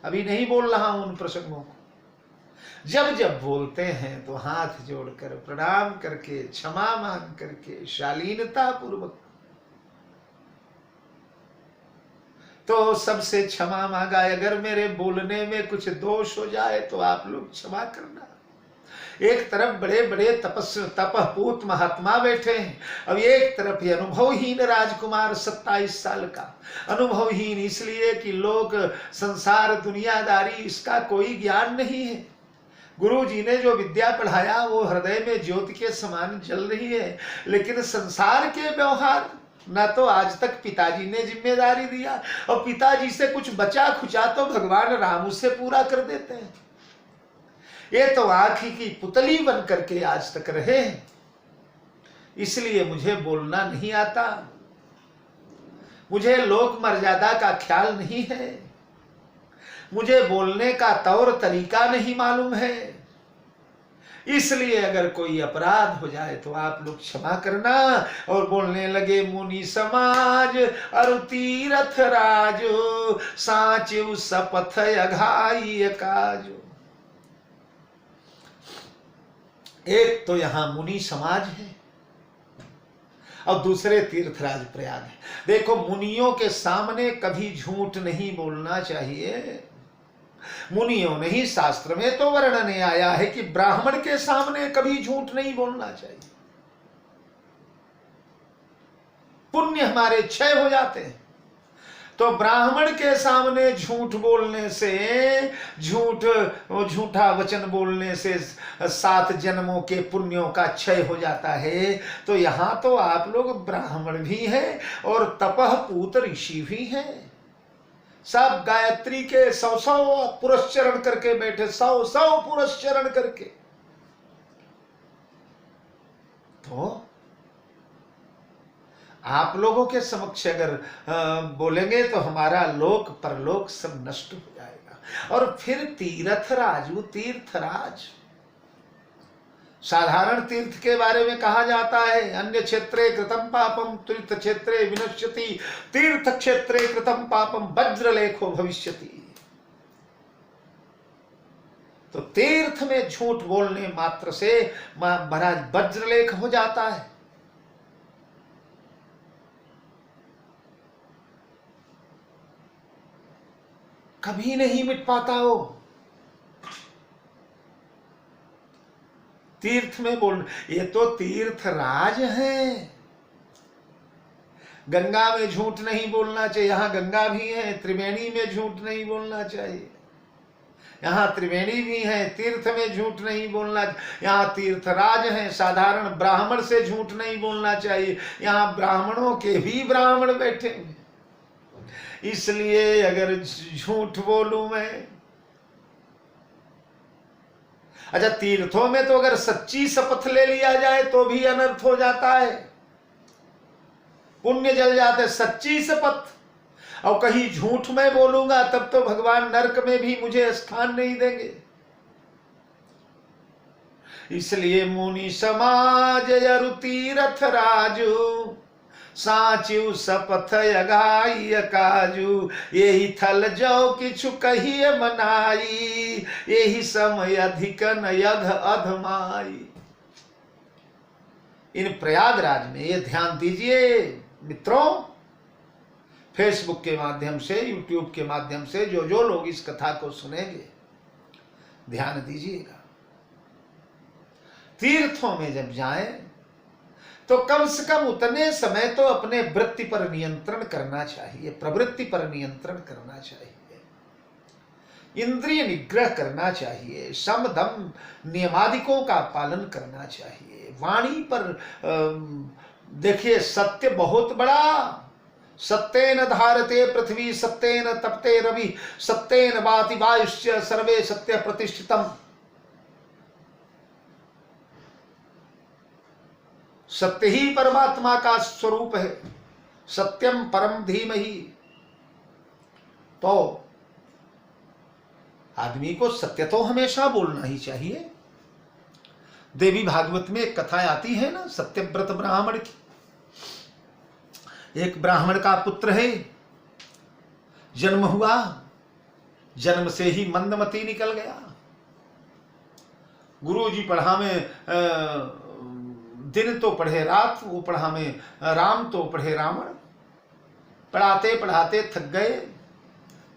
अभी नहीं बोल रहा हूं उन प्रसंगों को, जब जब बोलते हैं तो हाथ जोड़कर प्रणाम करके, क्षमा मांग करके, शालीनता पूर्वक, तो सबसे क्षमा मांगा। अगर मेरे बोलने में कुछ दोष हो जाए तो आप लोग क्षमा करना। एक तरफ बड़े बड़े तपपूत महात्मा बैठे हैं, अब एक तरफ ये अनुभवहीन राजकुमार 27 साल का। अनुभवहीन इसलिए कि लोग संसार दुनियादारी इसका कोई ज्ञान नहीं है। गुरु जी ने जो विद्या पढ़ाया वो हृदय में ज्योति के समान जल रही है, लेकिन संसार के व्यवहार ना तो आज तक पिताजी ने जिम्मेदारी दिया, और पिताजी से कुछ बचा खुचा तो भगवान राम उससे पूरा कर देते हैं। ये तो आंखी की पुतली बन करके आज तक रहे हैं। इसलिए मुझे बोलना नहीं आता, मुझे लोक मर्यादा का ख्याल नहीं है, मुझे बोलने का तौर तरीका नहीं मालूम है। इसलिए अगर कोई अपराध हो जाए तो आप लोग क्षमा करना। और बोलने लगे मुनि समाज अरु तीरथ राजो साचु सपथ अघाई काजो। एक तो यहां मुनि समाज है और दूसरे तीर्थराज प्रयाग है। देखो, मुनियों के सामने कभी झूठ नहीं बोलना चाहिए। मुनियों ने ही, शास्त्र में तो वर्णन आया है कि ब्राह्मण के सामने कभी झूठ नहीं बोलना चाहिए, पुण्य हमारे क्षय हो जाते हैं। तो ब्राह्मण के सामने झूठ बोलने से, झूठा वचन बोलने से 7 जन्मों के पुण्यों का क्षय हो जाता है। तो यहां तो आप लोग ब्राह्मण भी हैं और तपः पूत ऋषि भी हैं। सब गायत्री के 100 पुरस्चरण करके बैठे, 100 पुरस्चरण करके। तो आप लोगों के समक्ष अगर बोलेंगे तो हमारा लोक परलोक सब नष्ट हो जाएगा। और फिर तीर्थराजू, तीर्थराज, साधारण तीर्थ के बारे में कहा जाता है, अन्य क्षेत्रे कृतम पापम तीर्थ क्षेत्रे विनश्यति, तीर्थ क्षेत्रे कृतम पापम वज्रलेखो भविष्यति। तो तीर्थ में झूठ बोलने मात्र से महाराज वज्रलेख हो जाता है। कभी नहीं मिट पाता हो। तीर्थ में बोल, ये तो तीर्थराज है। गंगा में झूठ नहीं बोलना चाहिए, यहां गंगा भी है। त्रिवेणी में झूठ नहीं बोलना चाहिए, यहां त्रिवेणी भी है। तीर्थ में झूठ नहीं बोलना, यहां तीर्थराज है। साधारण ब्राह्मण से झूठ नहीं बोलना चाहिए, यहां ब्राह्मणों के भी ब्राह्मण बैठे हैं। इसलिए अगर झूठ बोलूं मैं, अच्छा तीर्थों में तो अगर सच्ची शपथ ले लिया जाए तो भी अनर्थ हो जाता है, पुण्य जल जाते हैं। सच्ची शपथ और कहीं झूठ में बोलूंगा तब तो भगवान नरक में भी मुझे स्थान नहीं देंगे। इसलिए मुनि समाज यरु तीर्थ राजू, साचु सपथ यगाई काजू, यही थल जो किछु कहिए मनाई, यही समय अधिक नयघ अधमाई। इन प्रयागराज में ये ध्यान दीजिए मित्रों, फेसबुक के माध्यम से, यूट्यूब के माध्यम से जो लोग इस कथा को सुनेंगे, ध्यान दीजिएगा। तीर्थों में जब जाएं तो कम से कम उतने समय तो अपने वृत्ति पर नियंत्रण करना चाहिए, प्रवृत्ति पर नियंत्रण करना चाहिए, इंद्रिय निग्रह करना चाहिए, सम दम नियमादिकों का पालन करना चाहिए। वाणी पर देखिए सत्य बहुत बड़ा, सत्येन धारते पृथ्वी, सत्येन तपते रवि, सत्येन वाति वायुश्च सर्वे सत्य प्रतिष्ठितम। सत्य ही परमात्मा का स्वरूप है, सत्यम परम धीमहि। तो आदमी को सत्य तो हमेशा बोलना ही चाहिए। देवी भागवत में एक कथा आती है ना, सत्यव्रत ब्राह्मण की। एक ब्राह्मण का पुत्र है, जन्म हुआ, जन्म से ही मंदमती निकल गया। गुरुजी पढ़ा में दिन तो पढ़े रात, वो पढ़ा में राम तो पढ़े रावण। पढ़ाते पढ़ाते थक गए,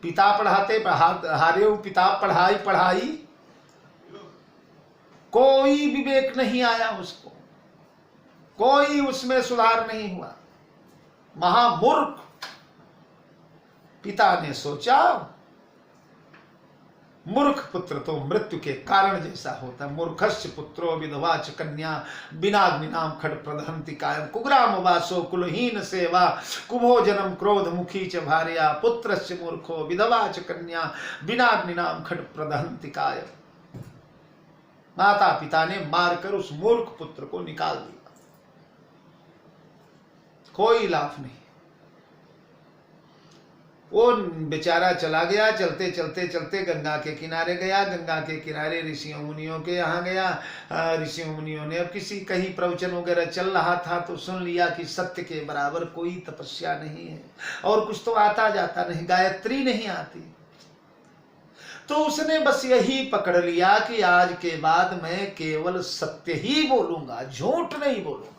पिता पढ़ाते हारे, पिता पढ़ाई, कोई विवेक नहीं आया उसको, कोई उसमें सुधार नहीं हुआ। महामूर्ख। पिता ने सोचा मूर्ख पुत्र तो मृत्यु के कारण जैसा होता है। मूर्खस्य पुत्रो विधवा च कन्या, बिनाग्निनाम खड प्रदहंति कायम, कुग्राम वासो कुलहीन सेवा, कुभोजनम क्रोध मुखी च भार्या, पुत्रस्य मूर्खो विधवा च कन्या, बिनाग्निनाम खड प्रदहंति कायम। माता पिता ने मारकर उस मूर्ख पुत्र को निकाल दिया, कोई लाभ नहीं। वो बेचारा चला गया, चलते चलते चलते गंगा के किनारे गया। गंगा के किनारे ऋषियों मुनियों के यहाँ गया। ऋषियों मुनियों ने अब किसी कहीं प्रवचन वगैरह चल रहा था तो सुन लिया कि सत्य के बराबर कोई तपस्या नहीं है, और कुछ तो आता जाता नहीं, गायत्री नहीं आती। तो उसने बस यही पकड़ लिया कि आज के बाद मैं केवल सत्य ही बोलूंगा, झूठ नहीं बोलूंगा,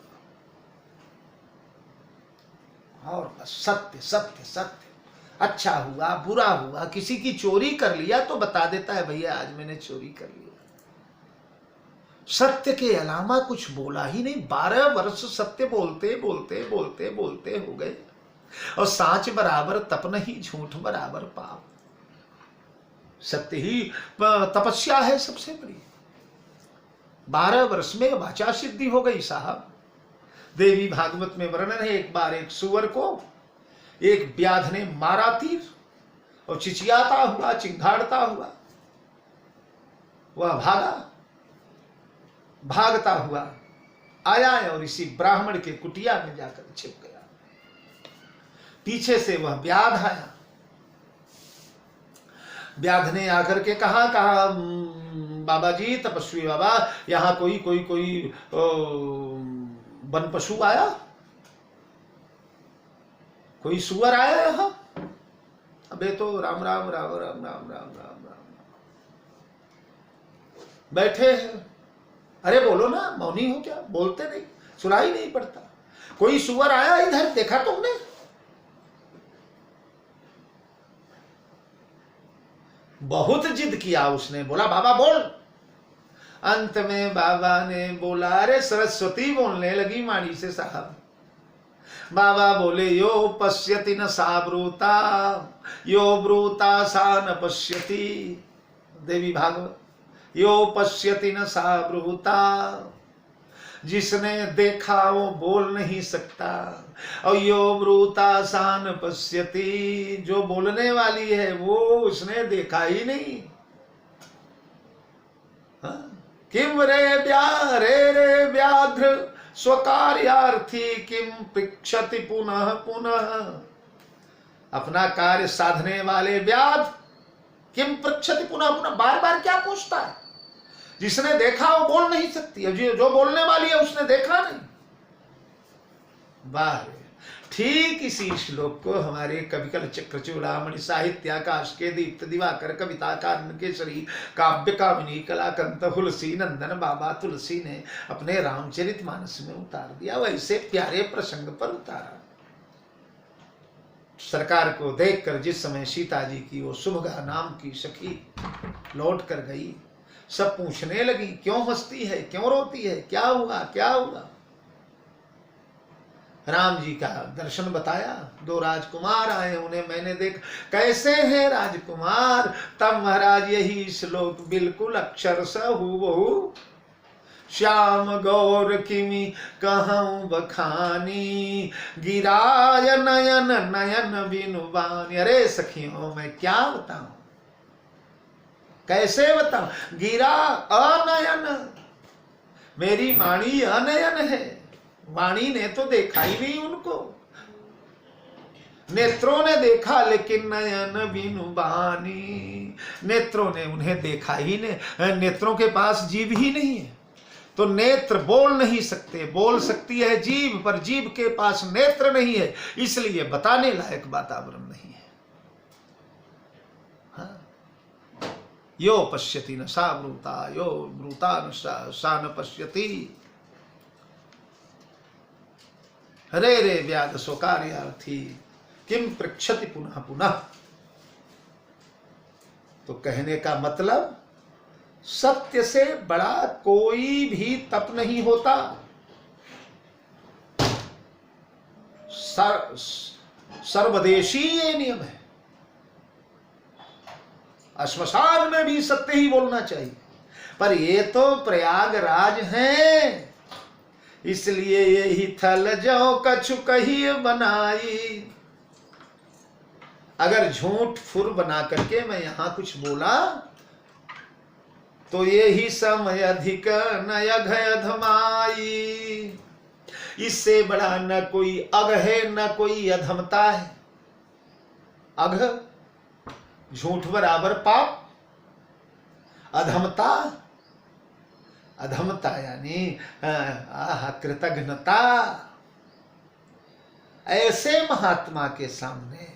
और बस सत्य सत्य सत्य। अच्छा हुआ बुरा हुआ, किसी की चोरी कर लिया तो बता देता है भैया आज मैंने चोरी कर लिया। सत्य के अलावा कुछ बोला ही नहीं। 12 वर्ष सत्य बोलते बोलते बोलते बोलते हो गए। और साच बराबर तप नहीं, झूठ बराबर पाप। सत्य ही तपस्या है सबसे बड़ी। 12 वर्ष में वाचा सिद्धि हो गई साहब। देवी भागवत में वर्णन है, एक बार एक सुअर को एक व्याध ने मारा तीर, और चिचियाता हुआ, चिंघाड़ता हुआ वह भागता हुआ आया और इसी ब्राह्मण के कुटिया में जाकर छिप गया। पीछे से वह व्याध आया। व्याध ने आकर के कहा बाबा जी, तपस्वी बाबा, यहाँ कोई वन पशु आया, कोई सुअर आया यहाँ? अबे तो राम राम राम राम राम राम राम राम बैठे हैं। अरे बोलो ना, मौनी हो क्या? बोलते नहीं, सुनाई नहीं पड़ता। कोई सुअर आया इधर, देखा तुमने? बहुत जिद किया उसने, बोला बाबा बोल। अंत में बाबा ने बोला, अरे सरस्वती बोलने लगी वाणी से साहब। बाबा बोले, यो पश्यति न सा ब्रूता, यो ब्रूता सा न पश्यति। देवी भागवत, यो पश्यति न सा ब्रूता, जिसने देखा वो बोल नहीं सकता, और यो ब्रूता सा न पश्यति, जो बोलने वाली है वो उसने देखा ही नहीं। किम रे रे व्याघ्र स्वकार्यार्थी किम पृक्षति पुनः पुनः। अपना कार्य साधने वाले व्याध किम पृक्षति पुनः पुनः, बार बार क्या पूछता है? जिसने देखा वो बोल नहीं सकती, जो बोलने वाली है उसने देखा नहीं। वाह! ठीक इसी श्लोक को हमारे कविकल चक्र चूड़ामणि साहित्याकाश के दीप्त दिवाकर कविता कानन केसरी काव्य कामिनी कलाकंत तुलसी नंदन बाबा तुलसी ने अपने रामचरितमानस में उतार दिया। वैसे प्यारे प्रसंग पर उतारा। सरकार को देखकर जिस समय सीता जी की वो सुभगा नाम की सखी लौट कर गई, सब पूछने लगी, क्यों हंसती है, क्यों रोती है, क्या हुआ क्या हुआ? राम जी का दर्शन बताया। 2 राजकुमार आए, उन्हें मैंने देख, कैसे हैं राजकुमार? तब महाराज यही श्लोक बिल्कुल अक्षरशः हूबहू श्याम गौर किमि कहूं बखानी, गिराय नयन नयन बिनु बानी। अरे सखियों, मैं क्या बताऊं, कैसे बताऊं? गिरा अनयन, मेरी वाणी अनयन है। वाणी ने तो देखा ही नहीं उनको, नेत्रों ने देखा लेकिन नयन बिनु बानी, नेत्रों ने उन्हें देखा ही नहीं। नेत्रों के पास जीभ ही नहीं है, तो नेत्र बोल नहीं सकते। बोल सकती है जीभ, पर जीभ के पास नेत्र नहीं है, इसलिए बताने लायक वातावरण नहीं है। हाँ? यो पश्यति न सा ब्रूता, यो ब्रूता न सा न पश्यति। हरे रे व्याध स्वकार्यार्थी किम पृक्षति पुनः पुनः। तो कहने का मतलब, सत्य से बड़ा कोई भी तप नहीं होता। सर्वदेशी ये नियम है। श्मशान में भी सत्य ही बोलना चाहिए, पर ये तो प्रयागराज है, इसलिए यही थल जो कछु कही बनाई। अगर झूठ फुर बना करके मैं यहां कुछ बोला तो यही समय अधिक न अघ अधमाई। इससे बड़ा न कोई अघ है न कोई अधमता है। अघ झूठ बराबर पाप, अधमता अधमता यानी कृतघ्नता। ऐसे महात्मा के सामने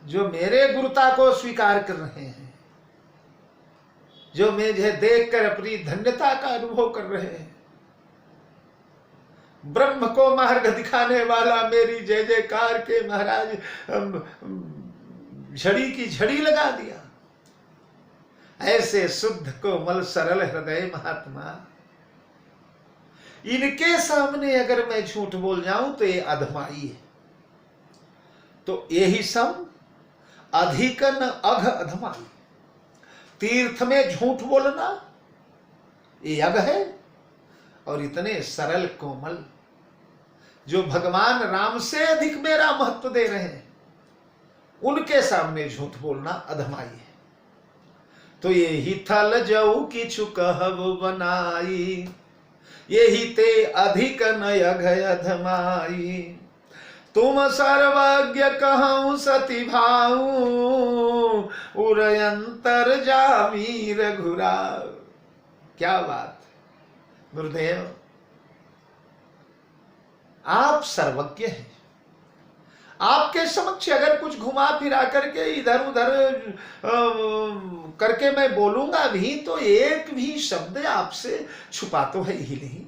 जो मेरे गुरुता को स्वीकार कर रहे हैं, जो मुझे देखकर अपनी धन्यता का अनुभव कर रहे हैं, ब्रह्म को मार्ग दिखाने वाला मेरी जय जयकार के महाराज झड़ी की झड़ी लगा दिया। ऐसे शुद्ध कोमल सरल हृदय महात्मा इनके सामने अगर मैं झूठ बोल जाऊं तो ये अधमाई है। तो यही सब अधिकन अघ अधमाई। तीर्थ में झूठ बोलना ये अघ है, और इतने सरल कोमल जो भगवान राम से अधिक मेरा महत्व दे रहे हैं, उनके सामने झूठ बोलना अधमाई है। तो यही थल जऊ किछु कहब बनाई, यही ते अधिक नय अधमाई। तुम सर्वज्ञ कहूं सती भाऊ, उरयंतर जामी रघुराव। क्या बात गुरुदेव, आप सर्वज्ञ हैं। आपके समक्ष अगर कुछ घुमा फिरा करके इधर उधर करके मैं बोलूंगा भी तो एक भी शब्द आपसे छुपा तो है ही नहीं।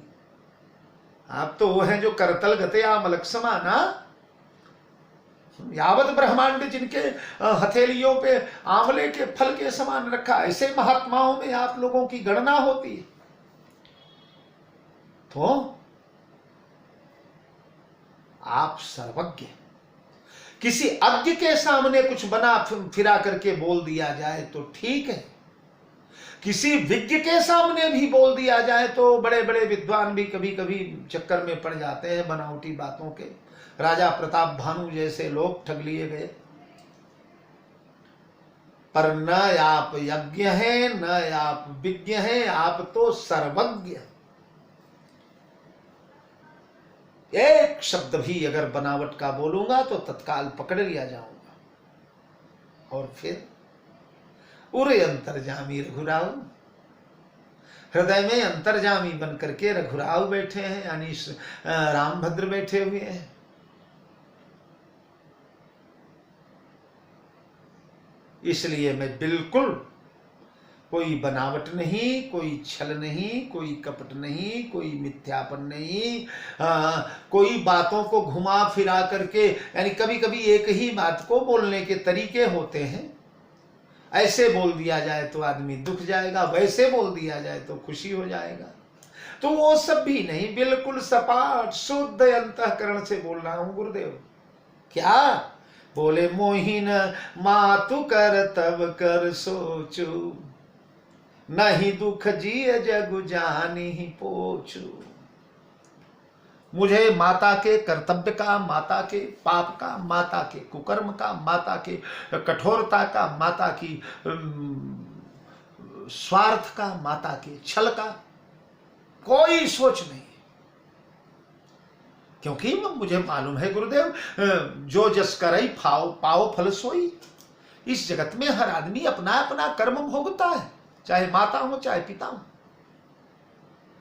आप तो वो हैं जो करतल गते आमलक समाना, यावत ब्रह्मांड जिनके हथेलियों पे आंवले के फल के समान रखा, ऐसे महात्माओं में आप लोगों की गणना होती है। तो आप सर्वज्ञ। किसी अज्ञ के सामने कुछ बना फिरा करके बोल दिया जाए तो ठीक है, किसी विज्ञ के सामने भी बोल दिया जाए तो बड़े बड़े विद्वान भी कभी कभी चक्कर में पड़ जाते हैं बनावटी बातों के। राजा प्रताप भानु जैसे लोग ठग लिए गए। पर न आप यज्ञ हैं, न आप विज्ञ हैं, आप तो सर्वज्ञ। एक शब्द भी अगर बनावट का बोलूंगा तो तत्काल पकड़ लिया जाऊंगा। और फिर उरे अंतर्जामी रघुराव, हृदय में अंतर्जामी बन करके रघुराव बैठे हैं, यानी रामभद्र बैठे हुए हैं। इसलिए मैं बिल्कुल कोई बनावट नहीं, कोई छल नहीं, कोई कपट नहीं, कोई मिथ्यापन नहीं, कोई बातों को घुमा फिरा करके, यानी कभी कभी एक ही बात को बोलने के तरीके होते हैं। ऐसे बोल दिया जाए तो आदमी दुख जाएगा, वैसे बोल दिया जाए तो खुशी हो जाएगा। तो वो सब भी नहीं, बिल्कुल सपाट शुद्ध अंतःकरण से बोल रहा हूं गुरुदेव। क्या बोले? मोहिन मातु कर तब कर सोचू, नहीं दुख जिय जगु जानी ही पोछू। मुझे माता के कर्तव्य का, माता के पाप का, माता के कुकर्म का, माता के कठोरता का, माता की स्वार्थ का, माता के छल का कोई सोच नहीं। क्योंकि मुझे मालूम है गुरुदेव, जो जस करई पाओ फल सोई। इस जगत में हर आदमी अपना अपना कर्म भोगता है, चाहे माता हो चाहे पिता हो,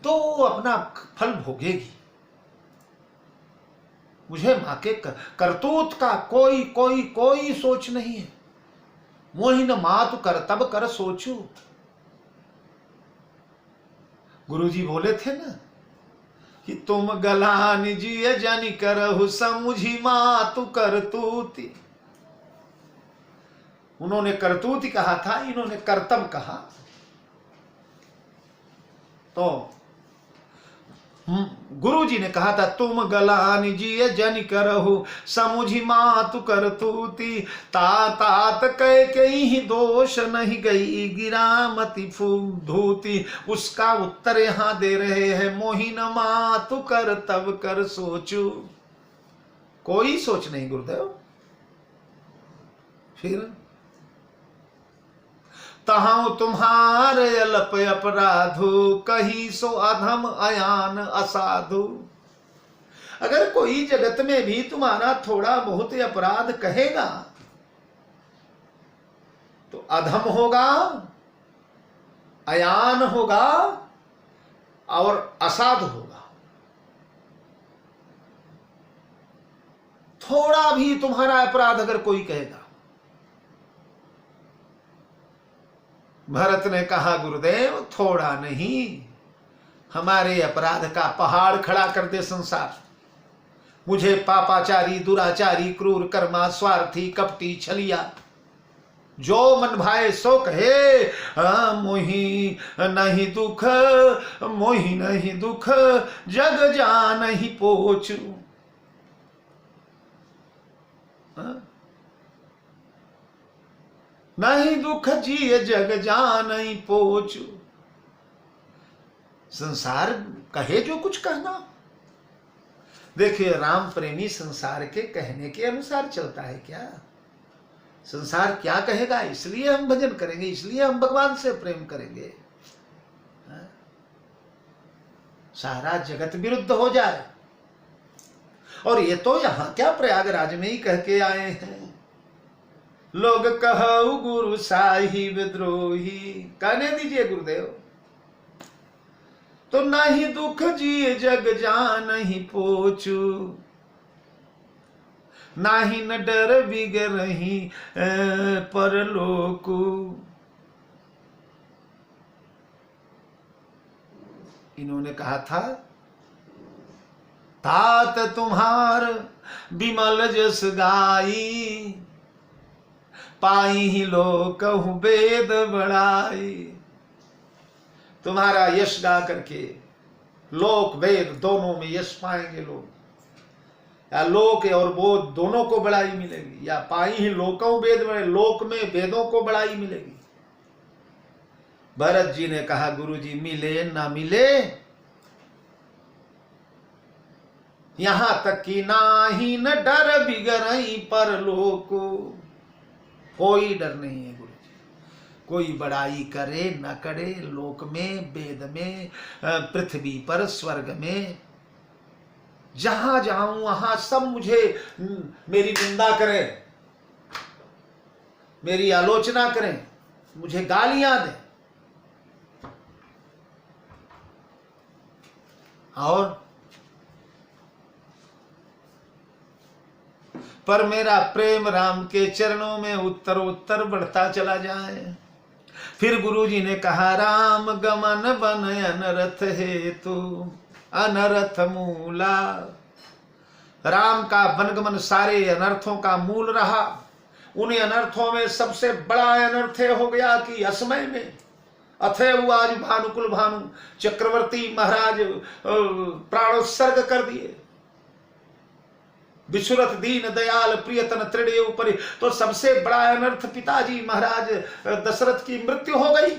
तो वो अपना फल भोगेगी। मुझे मां के करतूत का कोई कोई कोई सोच नहीं है। मोहिन मातु कर तब कर सोचू। गुरुजी बोले थे ना कि तुम गलान जिय जनि करहु समुझी मातु करतूति। उन्होंने करतूति कहा था, इन्होंने कर्तव्य कहा। तो गुरुजी ने कहा था तुम गलान जिय जनि करहु समुझी मातु करतूति। तात कह कहीं दोष नहीं गई गिरामति धूति। उसका उत्तर यहां दे रहे हैं, मोहिन मातु कर तब कर सोचू। कोई सोच नहीं गुरुदेव। फिर तहां तुम्हार अल्प अपराधु, कही सो अधम अयान असाधु। अगर कोई जगत में भी तुम्हारा थोड़ा बहुत अपराध कहेगा तो अधम होगा, अयान होगा और असाधु होगा। थोड़ा भी तुम्हारा अपराध अगर कोई कहेगा। भरत ने कहा गुरुदेव थोड़ा नहीं, हमारे अपराध का पहाड़ खड़ा कर दे संसार। मुझे पापाचारी, दुराचारी, क्रूर कर्मा, स्वार्थी, कपटी, छलिया, जो मन भाए सो कहे, मोहि नहीं दुख, मोहि नहीं दुख, जग जानहि पोचु। नहीं दुख जिय जग जानहि पोचु। संसार कहे जो कुछ कहना। देखिए, राम प्रेमी संसार के कहने के अनुसार चलता है क्या? संसार क्या कहेगा इसलिए हम भजन करेंगे, इसलिए हम भगवान से प्रेम करेंगे। सारा जगत विरुद्ध हो जाए। और ये तो यहां क्या प्रयागराज में ही कह के आए हैं, लोग कहु गुरु साहिब द्रोही। कहने दीजिए गुरुदेव। तो नहीं दुख जिए जग जानहि पोचु, नाही न डर बिगरहि परलोकु। इन्होंने कहा था, तात तुम्हार विमल जस गाई, पाई ही लोक वेद बढ़ाई। तुम्हारा यश गा करके लोक वेद दोनों में यश पाएंगे लोग, या लोक और बोध दोनों को बड़ाई मिलेगी, या पाई ही लोकों वेद में, लोक में वेदों को बड़ाई मिलेगी। भरत जी ने कहा, गुरु जी मिले ना मिले, यहां तक कि नाही न डर बिगरई परलोको। कोई डर नहीं है गुरु जी, कोई बड़ाई करे न करे, लोक में, वेद में, पृथ्वी पर, स्वर्ग में, जहां जाऊं वहां सब मुझे मेरी निंदा करें, मेरी आलोचना करें, मुझे गालियां दें, और पर मेरा प्रेम राम के चरणों में उत्तर उत्तर बढ़ता चला जाए। फिर गुरुजी ने कहा, राम गमन बन अनरथ हेतु अनरथ मूला। राम का वनगमन सारे अनर्थों का मूल रहा। उन्हीं अनर्थों में सबसे बड़ा अनर्थ हो गया कि असमय में अथैव आज भानुकुल भानु चक्रवर्ती महाराज प्राणोत्सर्ग कर दिए। विशुरथ दीन दयाल प्रियतन त्रिड़े ऊपर, तो सबसे बड़ा अनर्थ पिताजी महाराज दशरथ की मृत्यु हो गई।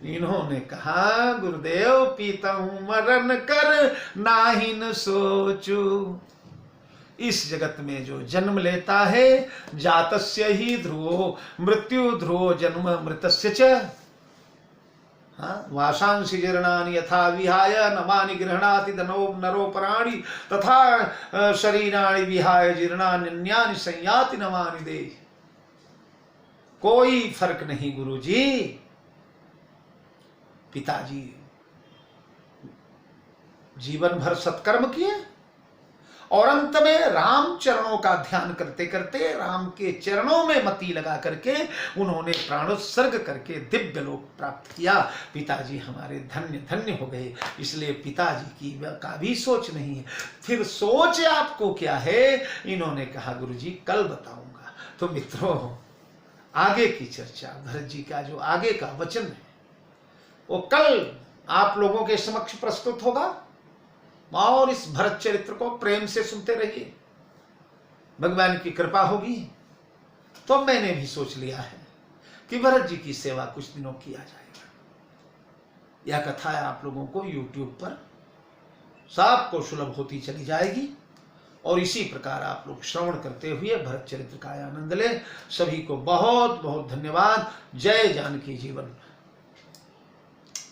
इन्होंने कहा, गुरुदेव पीतहूं मरण कर नाही न सोचू। इस जगत में जो जन्म लेता है, जातस्य ही ध्रुवो मृत्यु ध्रुवो जन्म मृतस्य च। वाशांसि जीर्णानि यथा विहाय नमानि गृह्णाति धनो नरोपराणि, तथा शरीराणि विहाय जीर्णान्यानि संयाति नमानि दे। कोई फर्क नहीं गुरुजी। पिताजी जीवन भर सत्कर्म किए और अंत में राम चरणों का ध्यान करते करते, राम के चरणों में मति लगा करके उन्होंने प्राणोत्सर्ग करके दिव्य लोक प्राप्त किया। पिताजी हमारे धन्य धन्य हो गए। इसलिए पिताजी की का भी सोच नहीं है। फिर सोच आपको क्या है? इन्होंने कहा, गुरुजी कल बताऊंगा। तो मित्रों, आगे की चर्चा, भरत जी का जो आगे का वचन है वो कल आप लोगों के समक्ष प्रस्तुत होगा। और इस भरत चरित्र को प्रेम से सुनते रहिए, भगवान की कृपा होगी। तो मैंने भी सोच लिया है कि भरत जी की सेवा कुछ दिनों किया जाएगा। यह कथा आप लोगों को YouTube पर सबको सुलभ होती चली जाएगी और इसी प्रकार आप लोग श्रवण करते हुए भरत चरित्र का आनंद लें। सभी को बहुत बहुत धन्यवाद। जय जानकी जीवन।